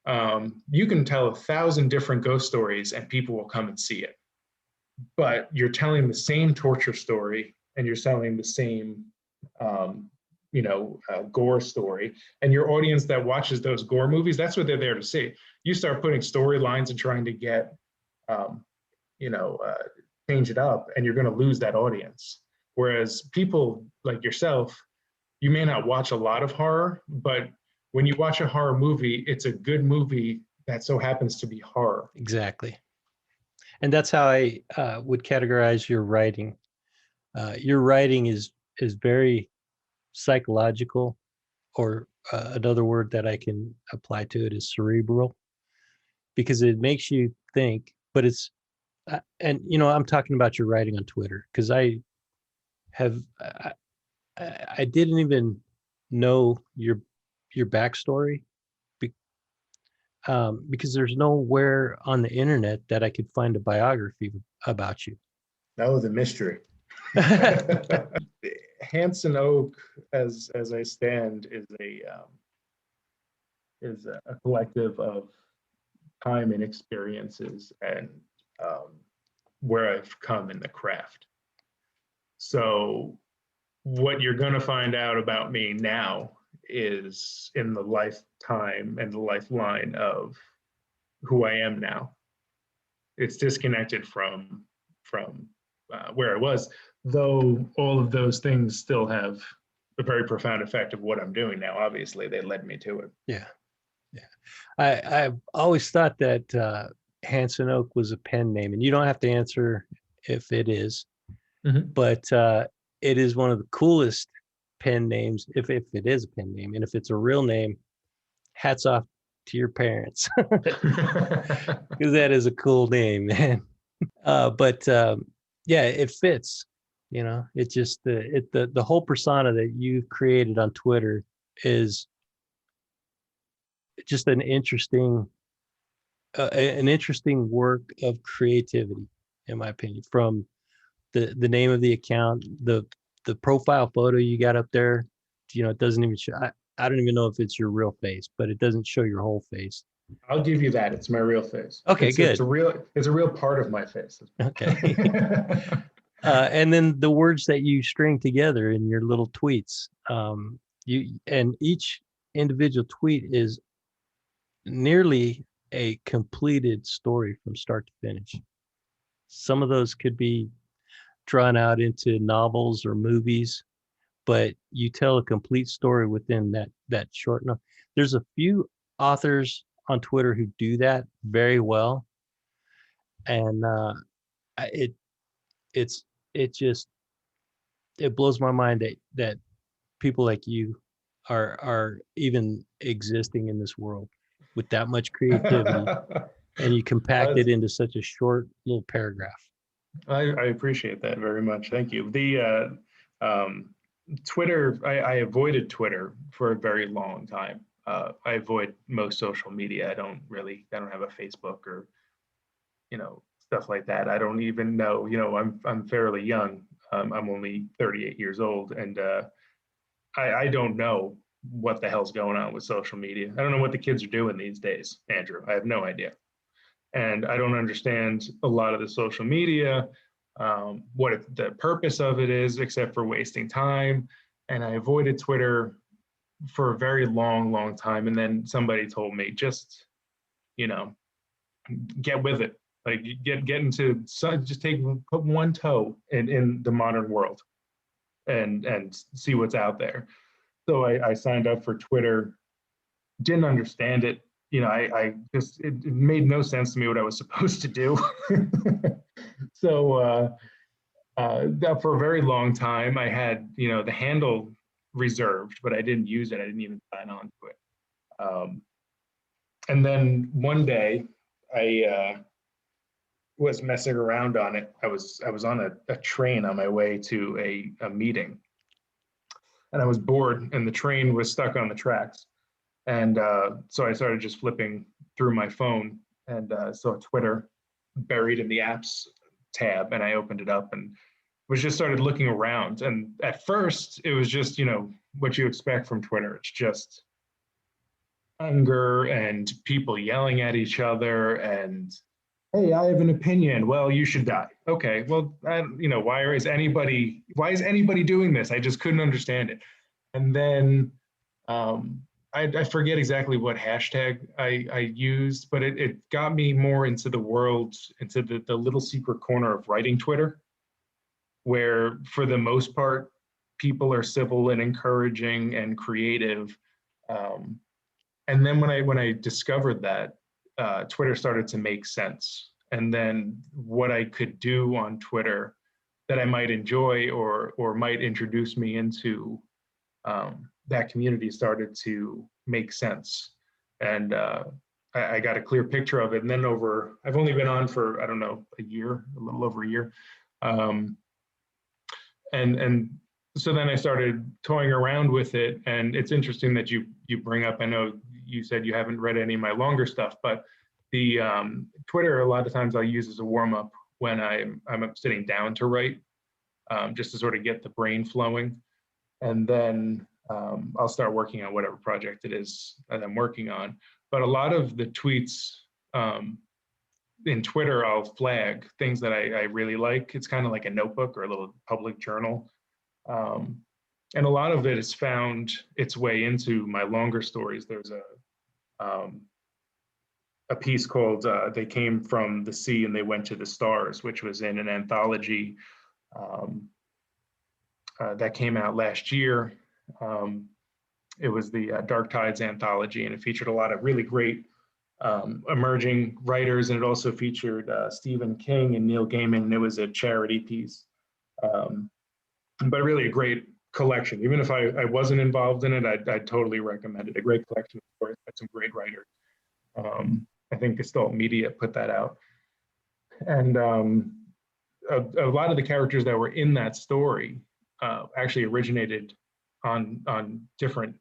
You can tell 1,000 different ghost stories and people will come and see it, but you're telling the same torture story and you're selling the same gore story, and your audience that watches those gore movies, that's what they're there to see. You start putting storylines and trying to get um, you know uh, change it up, and you're going to lose that audience. Whereas people like yourself, you may not watch a lot of horror, but when you watch a horror movie, it's a good movie that so happens to be horror. Exactly. And that's how I would categorize your writing. Your writing is very psychological, or another word that I can apply to it is cerebral, because it makes you think. But it's and I'm talking about your writing on Twitter, because have I didn't even know your backstory, because there's nowhere on the internet that I could find a biography about you. That was a mystery. Hanson Oak, as I stand, is a collective of time and experiences, and where I've come in the craft. So what you're going to find out about me now is in the lifetime and the lifeline of who I am now. It's disconnected from where I was, though all of those things still have a very profound effect of what I'm doing now. Obviously, they led me to it. Yeah, yeah. I've always thought that Hanson Oak was a pen name, and you don't have to answer if it is, but it is one of the coolest pen names, if it is a pen name, and if it's a real name, hats off to your parents, because that is a cool name, man. But yeah, it fits. It just the whole persona that you've created on Twitter is just an interesting work of creativity, in my opinion. From the name of the account, the profile photo you got up there, it doesn't even show. I don't even know if it's your real face, but it doesn't show your whole face. I'll give you that. It's my real face. Okay, It's good. a real part of my face. Okay. And then the words that you string together in your little tweets, and each individual tweet is nearly a completed story from start to finish. Some of those could be drawn out into novels or movies, but you tell a complete story within that short enough. There's a few authors on Twitter who do that very well, and it it's it just it blows my mind that people like you are even existing in this world with that much creativity, and you compact it into such a short little paragraph. I appreciate that very much. Thank you. The Twitter, I avoided Twitter for a very long time. I avoid most social media. I don't have a Facebook or, stuff like that. I don't even know, I'm fairly young. I'm only 38 years old, and I don't know what the hell's going on with social media. I don't know what the kids are doing these days, Andrew. I have no idea. And I don't understand a lot of the social media, what the purpose of it is, except for wasting time. And I avoided Twitter for a very long time. And then somebody told me, just, get with it. Like, get into, just put one toe in the modern world and see what's out there. So I signed up for Twitter, didn't understand it. I just, it made no sense to me what I was supposed to do. So that for a very long time, I had, the handle reserved, but I didn't use it. I didn't even sign on to it. And then one day I was messing around on it. I was on a train on my way to a meeting, and I was bored, and the train was stuck on the tracks. And so I started just flipping through my phone, and saw Twitter buried in the apps tab, and I opened it up and was just started looking around. And at first, it was just, what you expect from Twitter. It's just anger and people yelling at each other and, hey, I have an opinion. Well, you should die. Okay, well, why is anybody doing this? I just couldn't understand it. And then I forget exactly what hashtag I used, but it got me more into the world, into the little secret corner of writing Twitter, where for the most part, people are civil and encouraging and creative. And then when I discovered that, Twitter started to make sense. And then what I could do on Twitter that I might enjoy or might introduce me into that community started to make sense. And I got a clear picture of it. And then I've only been on for, I don't know, a little over a year. And so then I started toying around with it. And it's interesting that you bring up, I know you said you haven't read any of my longer stuff, but the Twitter, a lot of times I'll use as a warm up when I'm sitting down to write, just to sort of get the brain flowing. And then I'll start working on whatever project it is that I'm working on. But a lot of the tweets in Twitter, I'll flag things that I really like. It's kind of like a notebook or a little public journal. And a lot of it has found its way into my longer stories. There's a piece called They Came from the Sea and They Went to the Stars, which was in an anthology that came out last year. It was the Dark Tides anthology, and it featured a lot of really great emerging writers, and it also featured Stephen King and Neil Gaiman, and it was a charity piece. But really a great collection. Even if I wasn't involved in it, I'd totally recommend it. A great collection of stories by some great writers. I think Gestalt Media put that out. And a lot of the characters that were in that story actually originated on different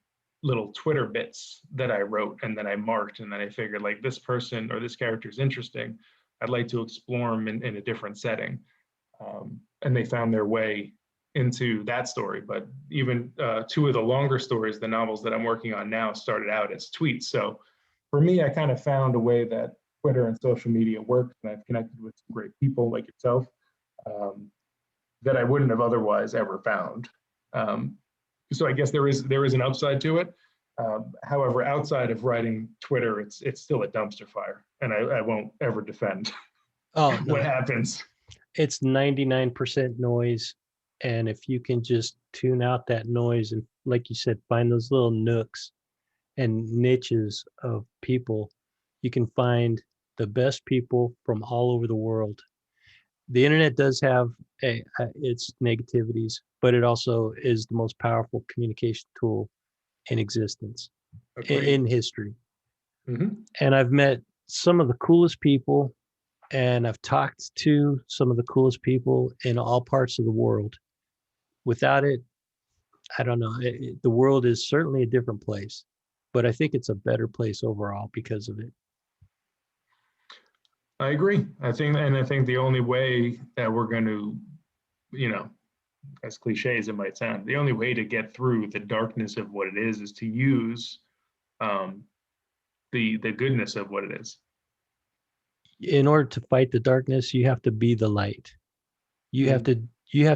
little Twitter bits that I wrote and then I marked, and then I figured, like, this person or this character is interesting. I'd like to explore them in a different setting. And they found their way into that story. But even two of the longer stories, the novels that I'm working on now, started out as tweets. So for me, I kind of found a way that Twitter and social media works, and I've connected with some great people like yourself um, that I wouldn't have otherwise ever found. Um, so I guess there is an upside to it. However, outside of writing Twitter, it's still a dumpster fire, and I won't ever defend Oh, no. what happens. It's 99% noise. And if you can just tune out that noise and, like you said, find those little nooks and niches of people, you can find the best people from all over the world. The internet does have its negativities, but it also is the most powerful communication tool in existence in history. Mm-hmm. And I've met some of the coolest people, and I've talked to some of the coolest people in all parts of the world. Without it, I don't know. The world is certainly a different place, but I think it's a better place overall because of it. I agree. I think the only way that we're going to, you know, as cliche as it might sound, the only way to get through the darkness of what it is to use um, the goodness of what it is. In order to fight the darkness, you have to be the light. You have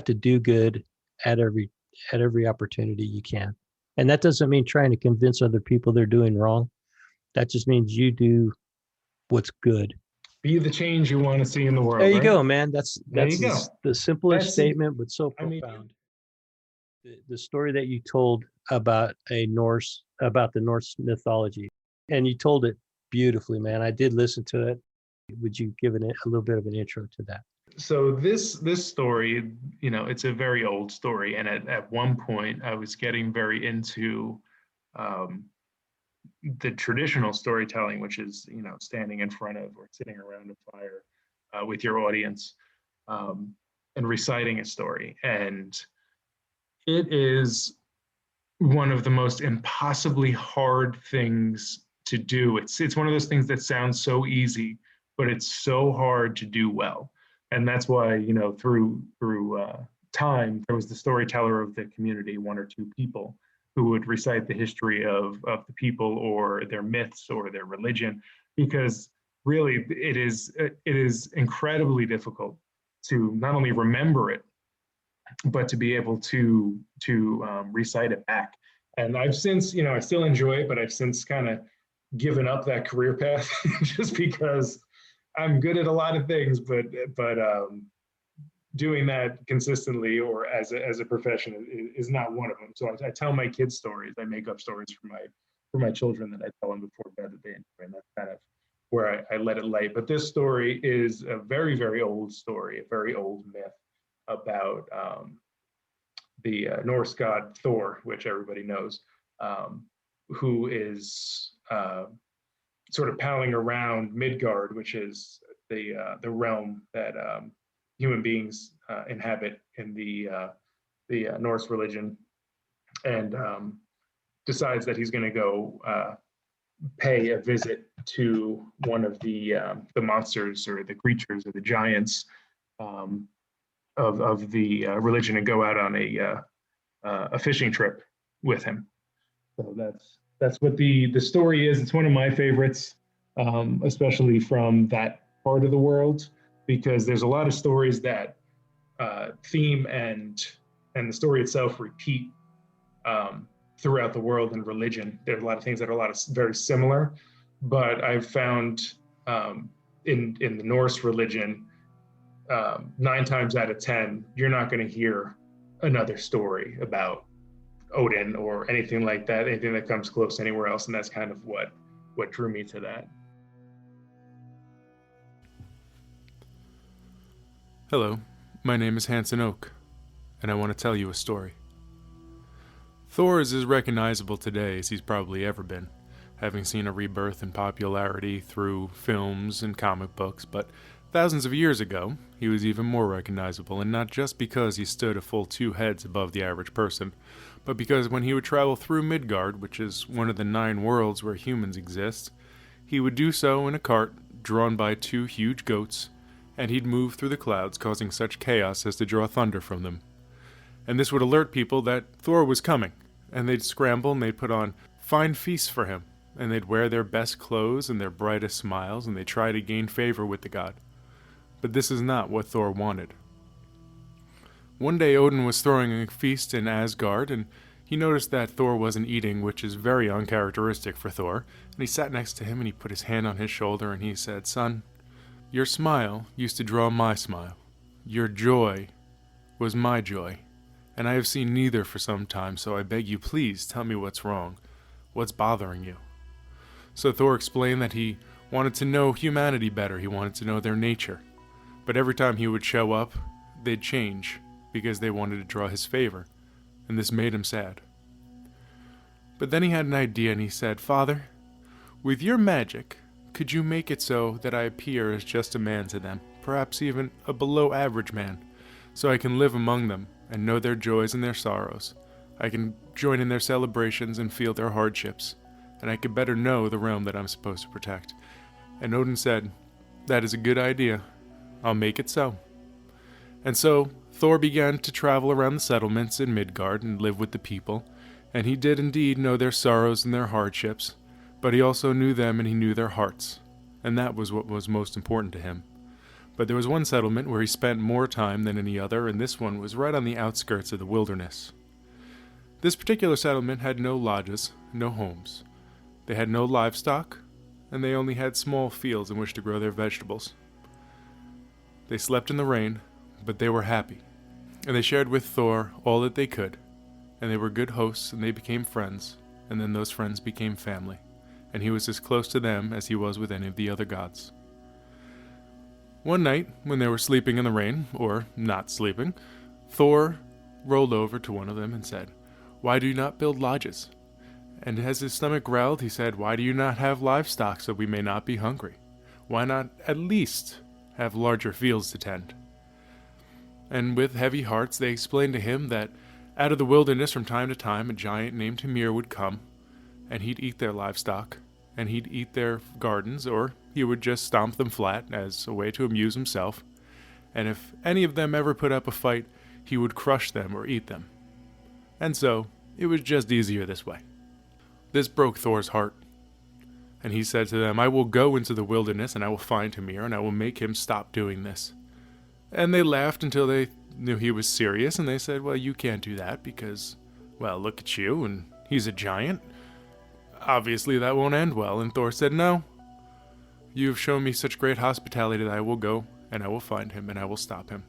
to do good at every opportunity you can. And that doesn't mean trying to convince other people they're doing wrong. That just means you do what's good. Be the change you want to see in the world. There you right? go, man. That's you go. the simplest That's statement, but so I mean, profound. The story that you told about the Norse mythology, and you told it beautifully, man. I did listen to it. Would you give it a little bit of an intro to that? So this story, it's a very old story, and at one point I was getting very into um, the traditional storytelling, which is standing in front of or sitting around a fire with your audience um, and reciting a story, and it is one of the most impossibly hard things to do. It's one of those things that sounds so easy, but it's so hard to do well. And that's why, through time, there was the storyteller of the community, one or two people who would recite the history of the people or their myths or their religion, because really it is incredibly difficult to not only remember it, but to be able to recite it back. And I've since, I still enjoy it, but I've since kind of given up that career path just because I'm good at a lot of things, but doing that consistently or as a profession is not one of them. So I tell my kids stories. I make up stories for my children that I tell them before bed that they enjoy, and that's kind of where I let it lay. But this story is a very, very old story, a very old myth about the Norse god Thor, which everybody knows, who is sort of palling around Midgard, which is the realm that human beings inhabit in the Norse religion, and decides that he's going to go pay a visit to one of the monsters or the creatures or the giants of the religion and go out on a fishing trip with him. So that's what the story is. It's one of my favorites, especially from that part of the world, because there's a lot of stories that theme and the story itself repeat throughout the world in religion. There's a lot of things that are very similar, but I've found in the Norse religion, 9 times out of 10, you're not going to hear another story about Odin or anything like that, anything that comes close anywhere else. And that's kind of what drew me to that. Hello, my name is Hanson Oak, and I want to tell you a story. Thor is as recognizable today as he's probably ever been, having seen a rebirth in popularity through films and comic books, but thousands of years ago, he was even more recognizable, and not just because he stood a full 2 heads above the average person, but because when he would travel through Midgard, which is one of the 9 worlds where humans exist, he would do so in a cart drawn by 2 huge goats, and he'd move through the clouds, causing such chaos as to draw thunder from them. And this would alert people that Thor was coming, and they'd scramble and they'd put on fine feasts for him, and they'd wear their best clothes and their brightest smiles, and they'd try to gain favor with the god. But this is not what Thor wanted. One day Odin was throwing a feast in Asgard, and he noticed that Thor wasn't eating, which is very uncharacteristic for Thor, and he sat next to him and he put his hand on his shoulder and he said, "Son, your smile used to draw my smile. Your joy was my joy, and I have seen neither for some time, so I beg you please tell me what's wrong. What's bothering you?" So Thor explained that he wanted to know humanity better, he wanted to know their nature. But every time he would show up, they'd change, because they wanted to draw his favor, and this made him sad. But then he had an idea and he said, "Father, with your magic, could you make it so that I appear as just a man to them, perhaps even a below average man, so I can live among them and know their joys and their sorrows? I can join in their celebrations and feel their hardships, and I could better know the realm that I'm supposed to protect." And Odin said, "That is a good idea. I'll make it so." And so Thor began to travel around the settlements in Midgard and live with the people, and he did indeed know their sorrows and their hardships, but he also knew them and he knew their hearts, and that was what was most important to him. But there was one settlement where he spent more time than any other, and this one was right on the outskirts of the wilderness. This particular settlement had no lodges, no homes. They had no livestock, and they only had small fields in which to grow their vegetables. They slept in the rain, but they were happy, and they shared with Thor all that they could, and they were good hosts, and they became friends, and then those friends became family, and he was as close to them as he was with any of the other gods. One night, when they were sleeping in the rain, or not sleeping, Thor rolled over to one of them and said, "Why do you not build lodges?" And as his stomach growled, he said, "Why do you not have livestock so we may not be hungry? Why not at least have larger fields to tend?" And with heavy hearts they explained to him that out of the wilderness from time to time a giant named Hymir would come, and he'd eat their livestock, and he'd eat their gardens, or he would just stomp them flat as a way to amuse himself, and if any of them ever put up a fight, he would crush them or eat them. And so, it was just easier this way. This broke Thor's heart, and he said to them, "I will go into the wilderness, and I will find Hymir, and I will make him stop doing this." And they laughed until they knew he was serious, and they said, "Well, you can't do that because, well, look at you, and he's a giant. Obviously that won't end well." And Thor said, "No, you have shown me such great hospitality that I will go, and I will find him, and I will stop him."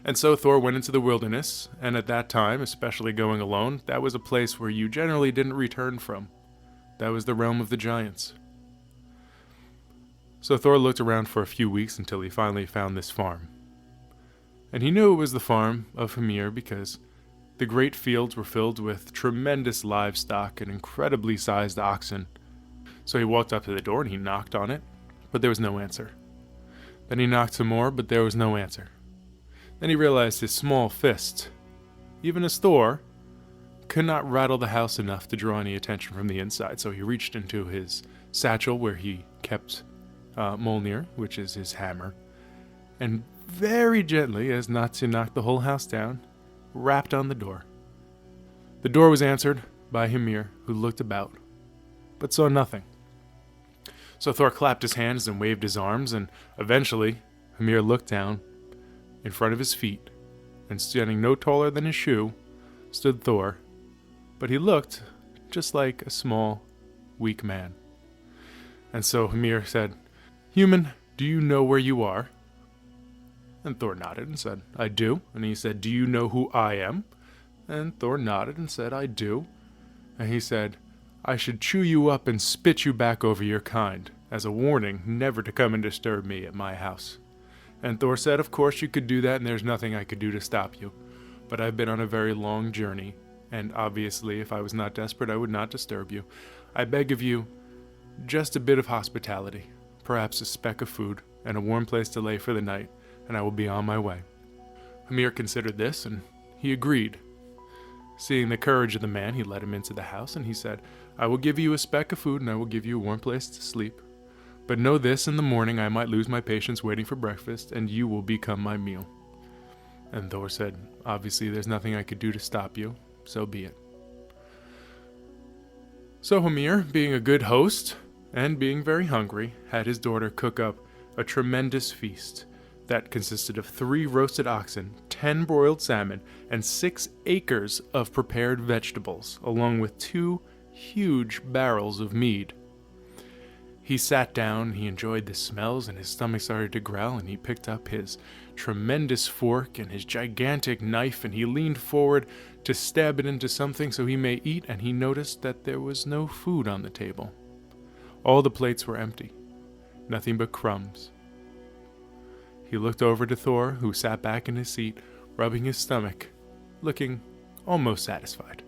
And so Thor went into the wilderness, and at that time, especially going alone, that was a place where you generally didn't return from. That was the realm of the giants. So Thor looked around for a few weeks until he finally found this farm. And he knew it was the farm of Hymir because the great fields were filled with tremendous livestock and incredibly sized oxen. So he walked up to the door and he knocked on it, but there was no answer. Then he knocked some more, but there was no answer. Then he realized his small fist, even as Thor, could not rattle the house enough to draw any attention from the inside. So he reached into his satchel where he kept Mjolnir, which is his hammer, and very gently, as not to knock the whole house down, rapped on the door. The door was answered by Hymir, who looked about, but saw nothing. So Thor clapped his hands and waved his arms, and eventually Hymir looked down in front of his feet, and standing no taller than his shoe, stood Thor, but he looked just like a small, weak man. And so Hymir said, "Human, do you know where you are?" And Thor nodded and said, "I do." And he said, "Do you know who I am?" And Thor nodded and said, "I do." And he said, "I should chew you up and spit you back over your kind, as a warning never to come and disturb me at my house." And Thor said, "Of course you could do that, and there's nothing I could do to stop you. But I've been on a very long journey, and obviously if I was not desperate, I would not disturb you. I beg of you, just a bit of hospitality, perhaps a speck of food, and a warm place to lay for the night, and I will be on my way." Hymir considered this, and he agreed. Seeing the courage of the man, he led him into the house, and he said, "I will give you a speck of food, and I will give you a warm place to sleep. But know this, in the morning I might lose my patience waiting for breakfast, and you will become my meal." And Thor said, obviously there's nothing I could do to stop you, so be it. So Hymir, being a good host, and being very hungry, had his daughter cook up a tremendous feast that consisted of 3 roasted oxen, 10 broiled salmon, and 6 acres of prepared vegetables, along with 2 huge barrels of mead. He sat down, he enjoyed the smells, and his stomach started to growl, and he picked up his tremendous fork and his gigantic knife, and he leaned forward to stab it into something so he may eat, and he noticed that there was no food on the table. All the plates were empty, nothing but crumbs. He looked over to Thor, who sat back in his seat, rubbing his stomach, looking almost satisfied.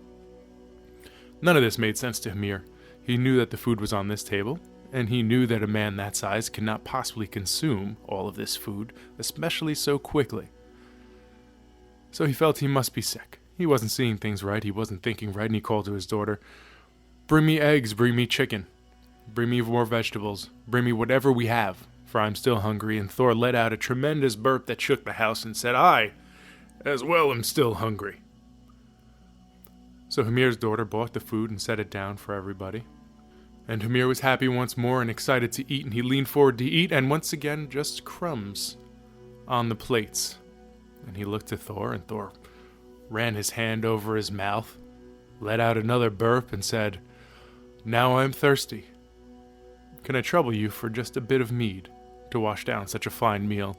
None of this made sense to Hymir. He knew that the food was on this table, and he knew that a man that size could not possibly consume all of this food, especially so quickly. So he felt he must be sick. He wasn't seeing things right, he wasn't thinking right, and he called to his daughter, "Bring me eggs, bring me chicken, bring me more vegetables, bring me whatever we have, for I'm still hungry." And Thor let out a tremendous burp that shook the house and said, "I, as well, am still hungry." So Hymir's daughter bought the food and set it down for everybody. And Hymir was happy once more and excited to eat, and he leaned forward to eat, and once again, just crumbs on the plates. And he looked at Thor, and Thor ran his hand over his mouth, let out another burp, and said, "Now I'm thirsty. Can I trouble you for just a bit of mead to wash down such a fine meal?"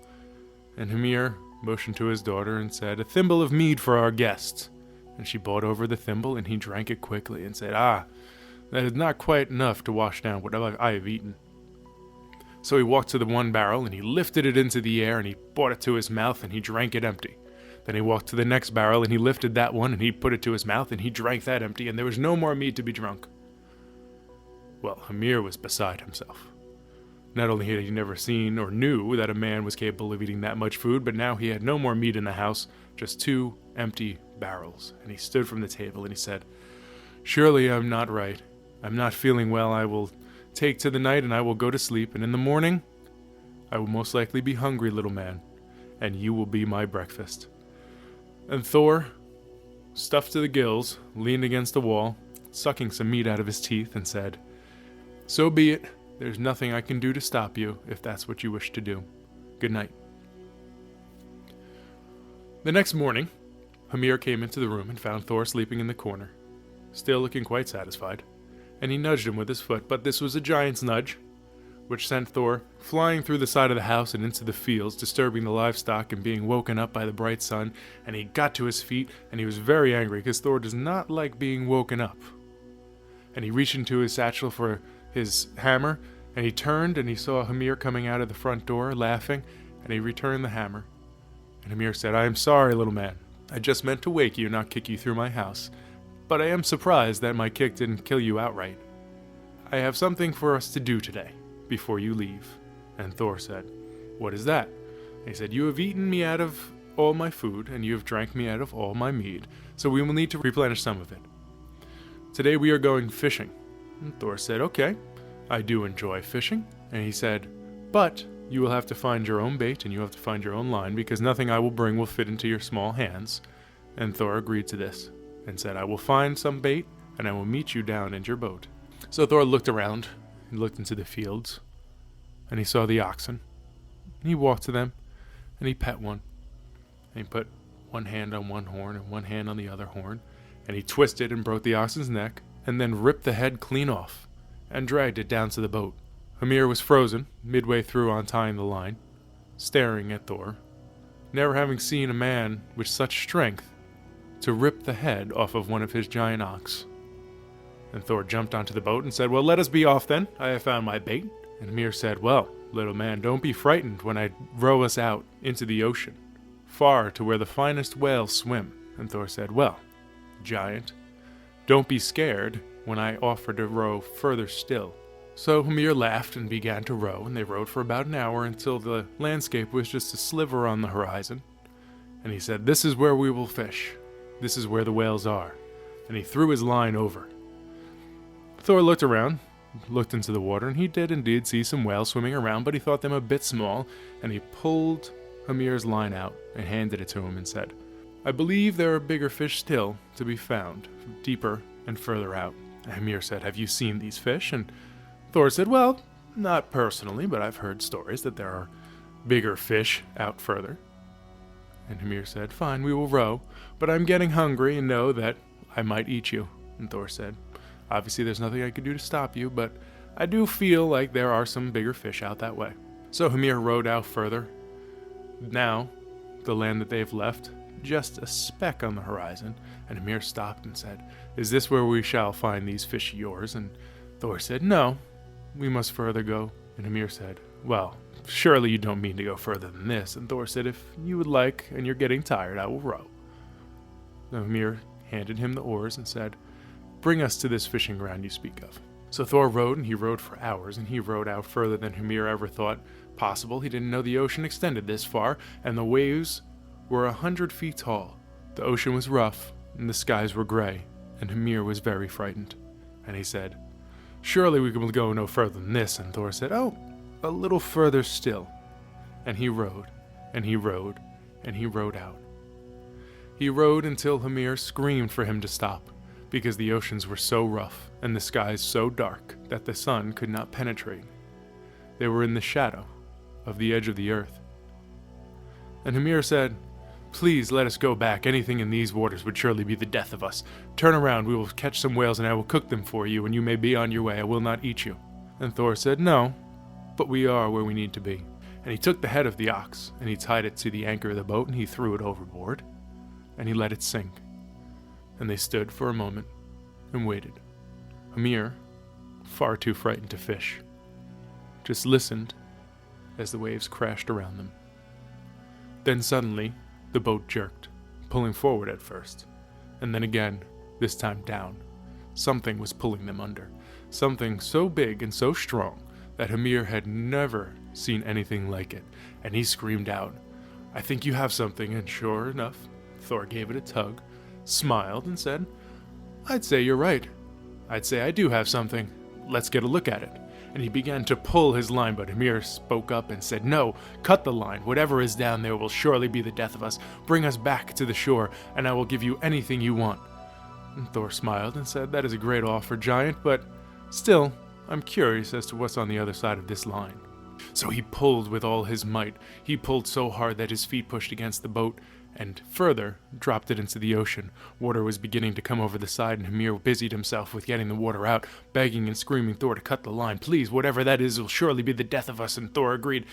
And Hymir motioned to his daughter and said, "A thimble of mead for our guests." And she brought over the thimble, and he drank it quickly and said, "That is not quite enough to wash down what I have eaten." So he walked to the one barrel, and he lifted it into the air, and he brought it to his mouth, and he drank it empty. Then he walked to the next barrel, and he lifted that one, and he put it to his mouth, and he drank that empty, and there was no more mead to be drunk. Well, Hymir was beside himself. Not only had he never seen or knew that a man was capable of eating that much food, but now he had no more meat in the house, just 2 empty barrels. And he stood from the table, and he said, "Surely I'm not right. I'm not feeling well. I will take to the night, and I will go to sleep, and in the morning I will most likely be hungry, little man, and you will be my breakfast." And Thor, stuffed to the gills, leaned against the wall, sucking some meat out of his teeth, and said, "So be it. There's nothing I can do to stop you, if that's what you wish to do. Good night." The next morning, Hymir came into the room and found Thor sleeping in the corner, still looking quite satisfied, and he nudged him with his foot, but this was a giant's nudge, which sent Thor flying through the side of the house and into the fields, disturbing the livestock and being woken up by the bright sun, and he got to his feet, and he was very angry, because Thor does not like being woken up. And he reached into his satchel for his hammer, and he turned, and he saw Hymir coming out of the front door, laughing, and he returned the hammer. And Hymir said, "I am sorry, little man. I just meant to wake you, not kick you through my house. But I am surprised that my kick didn't kill you outright. I have something for us to do today, before you leave." And Thor said, "What is that?" And he said, "You have eaten me out of all my food, and you have drank me out of all my mead, so we will need to replenish some of it. Today we are going fishing." And Thor said, "Okay, I do enjoy fishing." And he said, "But you will have to find your own bait, and you have to find your own line, because nothing I will bring will fit into your small hands." And Thor agreed to this, and said, "I will find some bait, and I will meet you down in your boat." So Thor looked around, and looked into the fields, and he saw the oxen. And he walked to them, and he pet one. And he put one hand on one horn, and one hand on the other horn, and he twisted and broke the oxen's neck, and then ripped the head clean off, and dragged it down to the boat. Hymir was frozen, midway through untying the line, staring at Thor, never having seen a man with such strength to rip the head off of one of his giant ox. And Thor jumped onto the boat and said, "Well, let us be off then. I have found my bait." And Hymir said, "Well, little man, don't be frightened when I row us out into the ocean, far to where the finest whales swim." And Thor said, "Well, giant, don't be scared when I offer to row further still." So Hymir laughed and began to row, and they rowed for about an hour until the landscape was just a sliver on the horizon. And he said, "This is where we will fish. This is where the whales are." And he threw his line over. Thor looked around, looked into the water, and he did indeed see some whales swimming around, but he thought them a bit small, and he pulled Hymir's line out and handed it to him and said, "I believe there are bigger fish still to be found, deeper and further out." And Hymir said, "Have you seen these fish?" And Thor said, "Well, not personally, but I've heard stories that there are bigger fish out further." And Hymir said, "Fine, we will row, but I'm getting hungry and know that I might eat you." And Thor said, "Obviously there's nothing I can do to stop you, but I do feel like there are some bigger fish out that way." So Hymir rowed out further. Now, the land that they've left, just a speck on the horizon, and Hymir stopped and said, "Is this where we shall find these fish of yours?" And Thor said, "No, we must further go." And Hymir said, "Well, surely you don't mean to go further than this." And Thor said, "If you would like, and you're getting tired, I will row." So Hymir handed him the oars and said, "Bring us to this fishing ground you speak of." So Thor rowed, and he rowed for hours, and he rowed out further than Hymir ever thought possible. He didn't know the ocean extended this far, and the waves were 100 feet tall. The ocean was rough, and the skies were gray, and Hymir was very frightened. And he said, "Surely we can go no further than this." And Thor said, "Oh, a little further still." And he rowed, and he rowed, and he rowed out. He rowed until Hymir screamed for him to stop, because the oceans were so rough and the skies so dark that the sun could not penetrate. They were in the shadow of the edge of the earth. And Hymir said, "Please let us go back. Anything in these waters would surely be the death of us. Turn around, we will catch some whales and I will cook them for you, and you may be on your way. I will not eat you." And Thor said, "No, but we are where we need to be." And he took the head of the ox, and he tied it to the anchor of the boat, and he threw it overboard, and he let it sink. And they stood for a moment and waited. Hymir, far too frightened to fish, just listened as the waves crashed around them. Then suddenly, the boat jerked, pulling forward at first, and then again, this time down. Something was pulling them under, something so big and so strong that Hymir had never seen anything like it, and he screamed out, "I think you have something," and sure enough, Thor gave it a tug, smiled, and said, "I'd say you're right. I'd say I do have something. Let's get a look at it." And he began to pull his line, but Hymir spoke up and said, "No, cut the line. Whatever is down there will surely be the death of us. Bring us back to the shore, and I will give you anything you want." And Thor smiled and said, "That is a great offer, giant, but still, I'm curious as to what's on the other side of this line." So he pulled with all his might. He pulled so hard that his feet pushed against the boat, and further dropped it into the ocean. Water was beginning to come over the side, and Hymir busied himself with getting the water out, begging and screaming Thor to cut the line. "Please, whatever that is will surely be the death of us." And Thor agreed,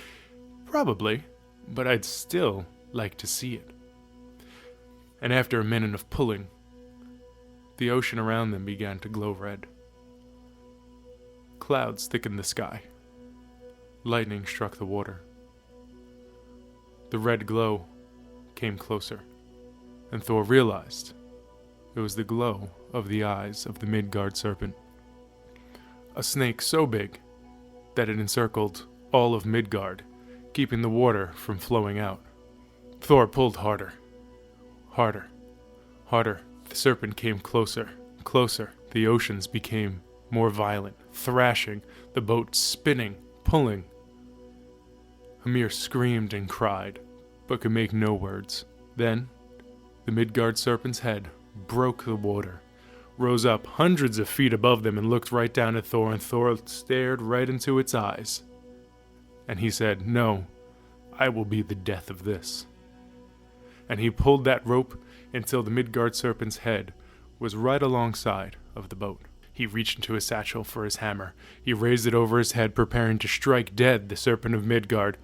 "Probably, but I'd still like to see it." And after a minute of pulling, the ocean around them began to glow red. Clouds thickened the sky. Lightning struck the water. The red glow came closer, and Thor realized it was the glow of the eyes of the Midgard serpent. A snake so big that it encircled all of Midgard, keeping the water from flowing out. Thor pulled harder. Harder. Harder. The serpent came closer. Closer. The oceans became more violent, thrashing, the boat spinning, pulling. Hymir screamed and cried, but could make no words. Then, the Midgard serpent's head broke the water, rose up hundreds of feet above them and looked right down at Thor, and Thor stared right into its eyes. And he said, "No, I will be the death of this." And he pulled that rope until the Midgard serpent's head was right alongside of the boat. He reached into his satchel for his hammer. He raised it over his head, preparing to strike dead the serpent of Midgard,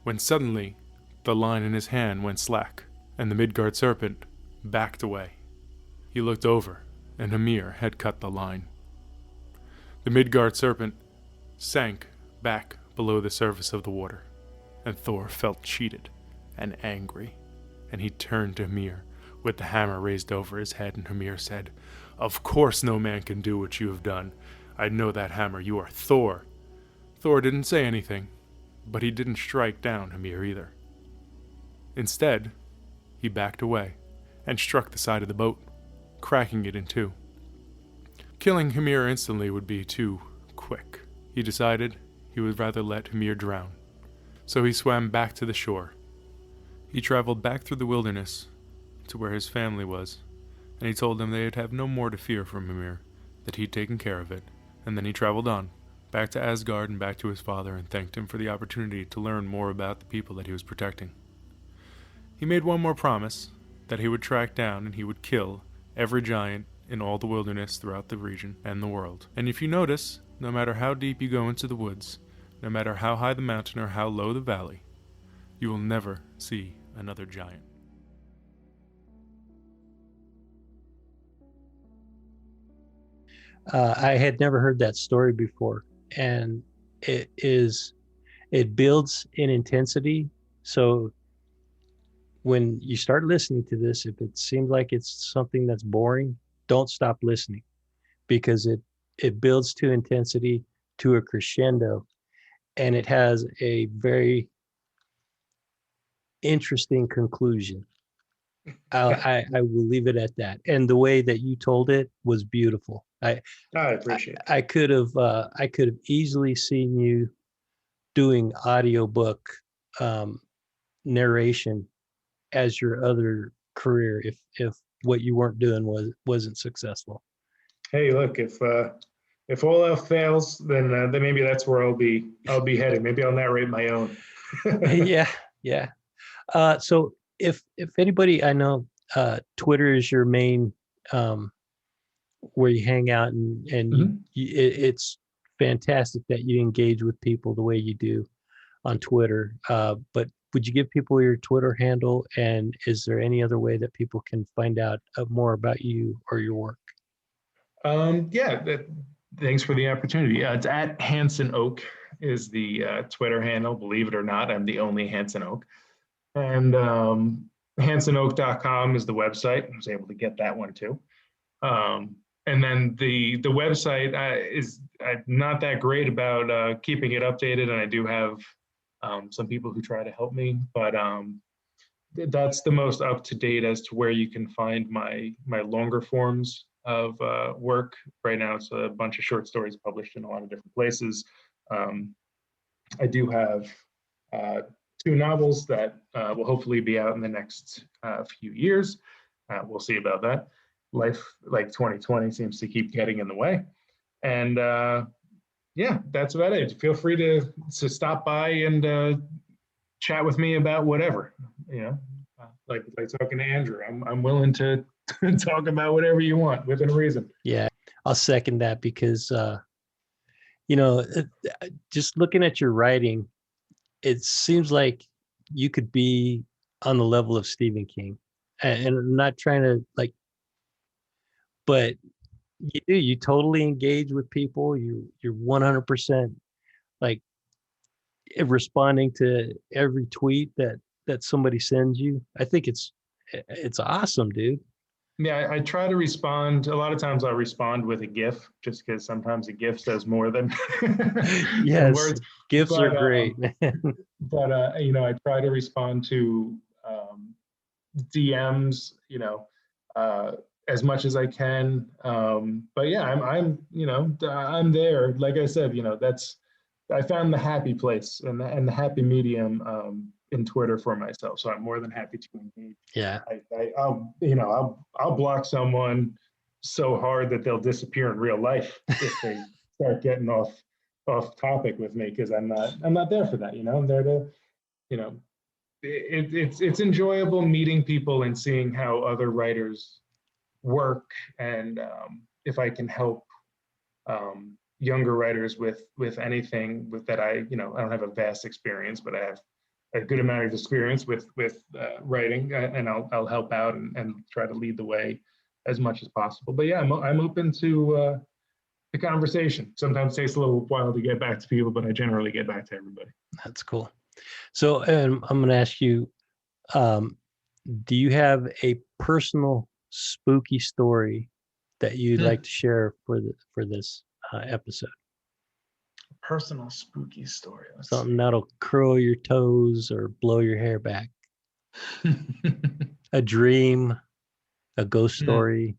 when suddenly the line in his hand went slack, and the Midgard serpent backed away. He looked over, and Hymir had cut the line. The Midgard serpent sank back below the surface of the water, and Thor felt cheated and angry, and he turned to Hymir with the hammer raised over his head, and Hymir said, "Of course no man can do what you have done. I know that hammer. You are Thor." Thor didn't say anything, but he didn't strike down Hymir either. Instead, he backed away and struck the side of the boat, cracking it in two. Killing Hymir instantly would be too quick. He decided he would rather let Hymir drown. So he swam back to the shore, He traveled back through the wilderness to where his family was, and he told them they'd have no more to fear from Mimir, that he'd taken care of it. And then he traveled on, back to Asgard and back to his father, and thanked him for the opportunity to learn more about the people that he was protecting. He made one more promise, that he would track down and he would kill every giant in all the wilderness throughout the region and the world. And if you notice, no matter how deep you go into the woods, no matter how high the mountain or how low the valley, you will never see another giant. I had never heard that story before, and it builds in intensity. So when you start listening to this, if it seems like it's something that's boring, don't stop listening, because it builds to intensity, to a crescendo, and it has a very interesting conclusion. I will leave it at that. And the way that you told it was beautiful. I appreciate it. I could have easily seen you doing audiobook narration as your other career if what you weren't doing wasn't successful. Hey, look, if all else fails, then maybe that's where I'll be headed. Maybe I'll narrate my own. Yeah. So if anybody, I know Twitter is your main where you hang out, and Mhm. it's fantastic that you engage with people the way you do on Twitter. But would you give people your Twitter handle, and is there any other way that people can find out more about you or your work? Yeah, thanks for the opportunity. It's at Hanson Oak is the Twitter handle. Believe it or not, I'm the only Hanson Oak. And hansonoak.com is the website. I was able to get that one too. And then the website is not that great about keeping it updated, and I do have some people who try to help me, but that's the most up to date as to where you can find my longer forms of work. Right now, it's a bunch of short stories published in a lot of different places. I do have 2 novels that will hopefully be out in the next few years. We'll see about that. Life like 2020 seems to keep getting in the way. And yeah, that's about it. Feel free to stop by and chat with me about whatever, you know, like talking to Andrew. I'm willing to talk about whatever you want within reason. Yeah, I'll second that, because just looking at your writing, it seems like you could be on the level of Stephen King. And I'm not trying to but you totally engage with people. You're 100% like responding to every tweet that somebody sends you. I think it's awesome, dude. Yeah, I try to respond. A lot of times I'll respond with a GIF, just because sometimes a GIF says more than, than Yes, words. gifts are great. But I try to respond to DMs, as much as I can. But yeah, I'm there. Like I said, I found the happy place and the happy medium in Twitter for myself. So I'm more than happy to engage. Yeah. I'll block someone so hard that they'll disappear in real life if they start getting off topic with me, because I'm not there for that. I'm there to, it's enjoyable meeting people and seeing how other writers work, and if I can help younger writers with anything with that, I don't have a vast experience, but I have a good amount of experience with writing, and I'll help out and try to lead the way as much as possible. But yeah, I'm open to the conversation. Sometimes it takes a little while to get back to people, but I generally get back to everybody. That's cool. So I'm going to ask you, do you have a personal spooky story that you'd like to share for this episode? Personal spooky story. Something that'll curl your toes or blow your hair back. A dream, a ghost story.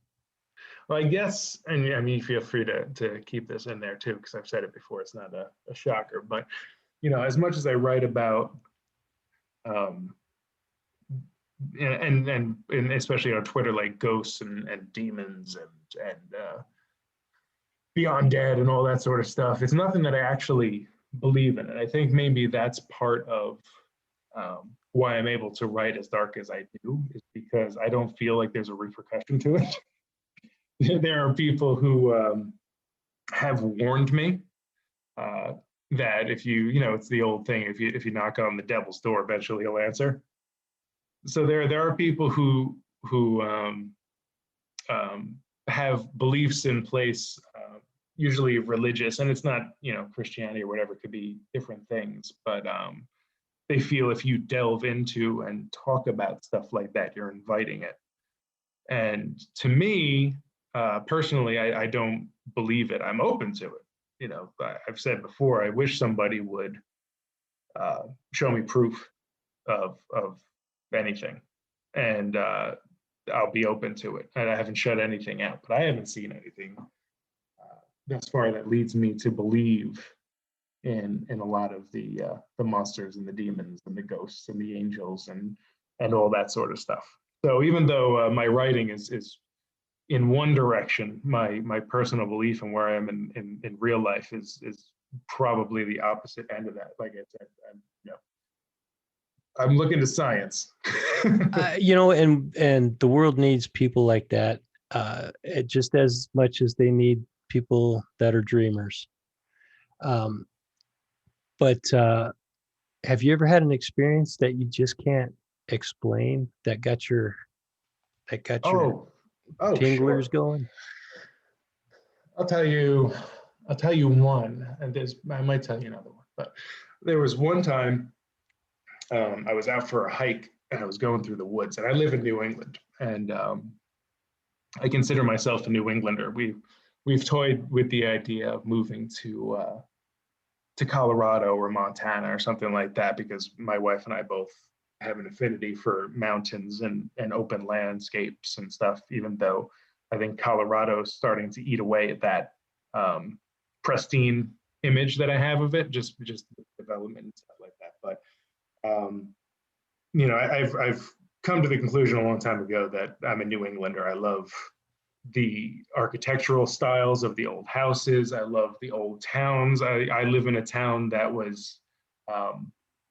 Well, I guess, and I mean, feel free to keep this in there too, because I've said it before. It's not a shocker, but as much as I write about and especially on Twitter, like ghosts and demons and beyond dead and all that sort of stuff. It's nothing that I actually believe in, and I think maybe that's part of why I'm able to write as dark as I do, is because I don't feel like there's a repercussion to it. There are people who have warned me that if you know, it's the old thing, if you knock on the devil's door, eventually he'll answer. So there are people who have beliefs in place, usually religious, and it's not, you know, Christianity or whatever, it could be different things, but they feel if you delve into and talk about stuff like that, you're inviting it. And to me, personally, I don't believe it. I'm open to it. You know, I've said before, I wish somebody would show me proof of anything, and I'll be open to it. And I haven't shut anything out, but I haven't seen anything thus far that leads me to believe in a lot of the monsters and the demons and the ghosts and the angels and all that sort of stuff. So even though my writing is in one direction, my personal belief and where I am in real life is probably the opposite end of that. Like I said, I'm looking to science. You know, and the world needs people like that, just as much as they need people that are dreamers. But have you ever had an experience that you just can't explain that got your tinglers Sure. going? I'll tell you one, and I might tell you another one. But there was one time I was out for a hike and I was going through the woods, and I live in New England, and I consider myself a New Englander. We've toyed with the idea of moving to Colorado or Montana or something like that, because my wife and I both have an affinity for mountains and open landscapes and stuff, even though I think Colorado is starting to eat away at that pristine image that I have of it, just development and stuff like that. But you know, I've come to the conclusion a long time ago that I'm a New Englander. I love the architectural styles of the old houses. I love the old towns. I live in a town that was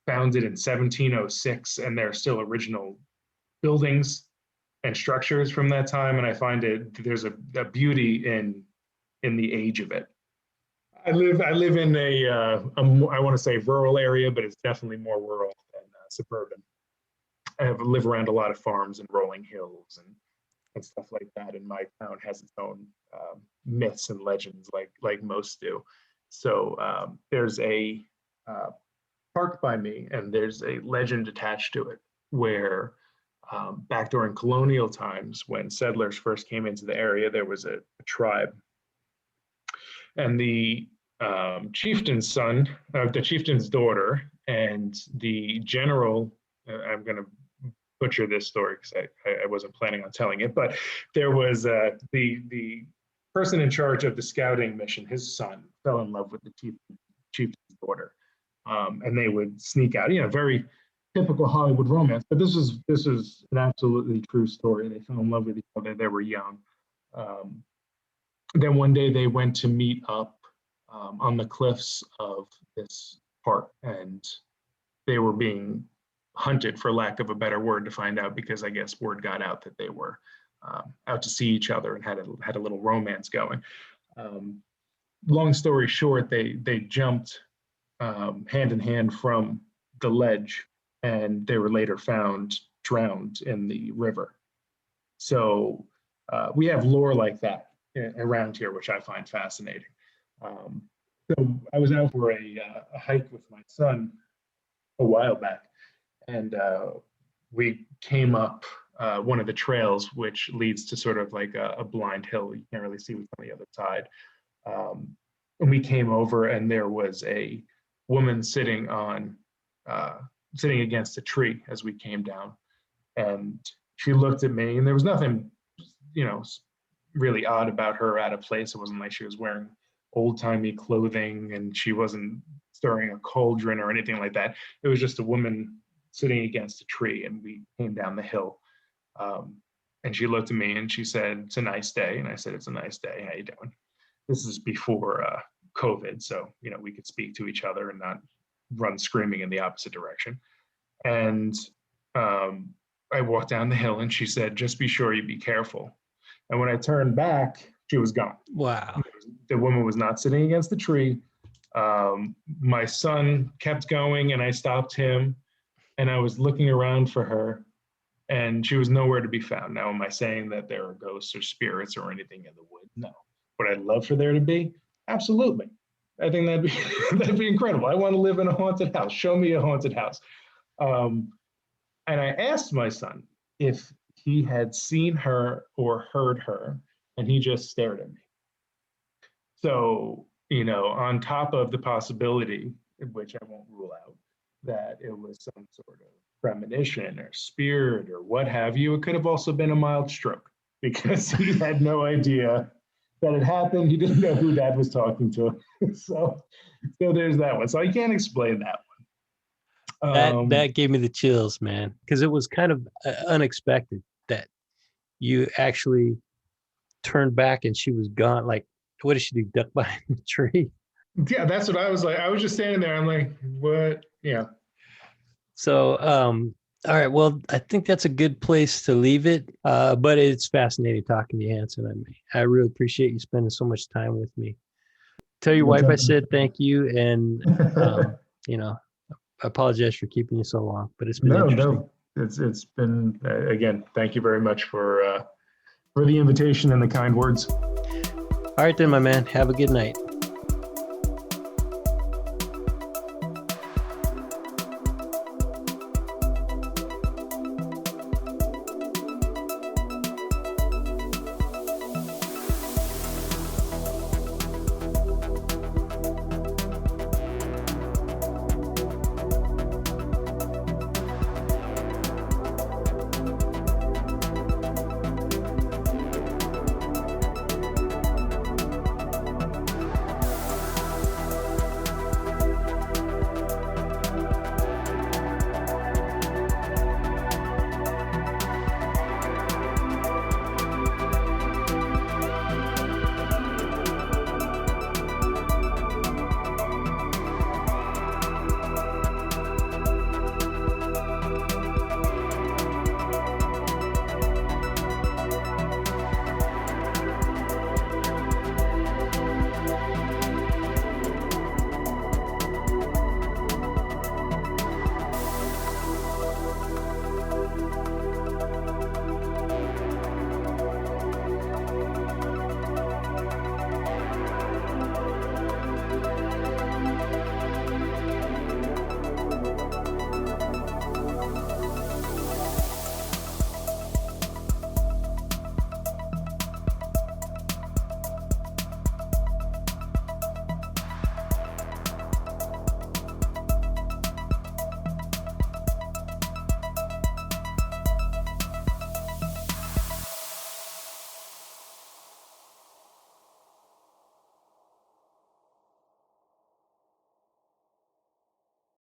founded in 1706, and there are still original buildings and structures from that time. And I find there's a beauty in the age of it. I live in I want to say rural area, but it's definitely more rural than suburban. I live around a lot of farms and rolling hills and stuff like that. And my town has its own myths and legends, like most do. So there's a park by me, and there's a legend attached to it where back during colonial times, when settlers first came into the area, there was a tribe, and the chieftain's son, the chieftain's daughter, and the general. I'm going to butcher this story because I wasn't planning on telling it, but there was the person in charge of the scouting mission. His son fell in love with the chieftain's daughter, and they would sneak out. You know, very typical Hollywood romance. But this is an absolutely true story. They fell in love with each other. They were young. Then one day they went to meet up on the cliffs of this park, and they were being hunted, for lack of a better word, to find out, because I guess word got out that they were out to see each other and had a little romance going. Long story short, they jumped hand in hand from the ledge, and they were later found drowned in the river. So we have lore like that around here, which I find fascinating. So I was out for a hike with my son a while back, and we came up one of the trails, which leads to sort of like a blind hill. You can't really see what's on the other side. And we came over, and there was a woman sitting against a tree as we came down, and she looked at me, and there was nothing, you know, really odd about her, out of place. It wasn't like she was wearing old-timey clothing, and she wasn't stirring a cauldron or anything like that. It was just a woman sitting against a tree, and we came down the hill. And she looked at me and she said, "It's a nice day." And I said, "It's a nice day. How you doing?" This is before COVID, so we could speak to each other and not run screaming in the opposite direction. And I walked down the hill, and she said, "Just be sure you be careful." And when I turned back, she was gone. Wow. The woman was not sitting against the tree. My son kept going, and I stopped him, and I was looking around for her, and she was nowhere to be found. Now, am I saying that there are ghosts or spirits or anything in the woods? No. Would I love for there to be? Absolutely. I think that'd be incredible. I want to live in a haunted house. Show me a haunted house. And I asked my son if he had seen her or heard her, and he just stared at me. So, on top of the possibility, which I won't rule out, that it was some sort of premonition or spirit or what have you, it could have also been a mild stroke, because he had no idea that it happened. He didn't know who Dad was talking to. so there's that one. So I can't explain that one. That gave me the chills, man, because it was kind of unexpected that you actually turned back and she was gone. Like, what did she do? Duck behind the tree? Yeah, that's what I was like. I was just standing there. I'm like, what? Yeah. So, all right. Well, I think that's a good place to leave it. But it's fascinating talking to you, Hanson. I really appreciate you spending so much time with me. Tell your wife I said thank you, and I apologize for keeping you so long, but it's been interesting. It's been again. Thank you very much for the invitation and the kind words. All right, then, my man. Have a good night.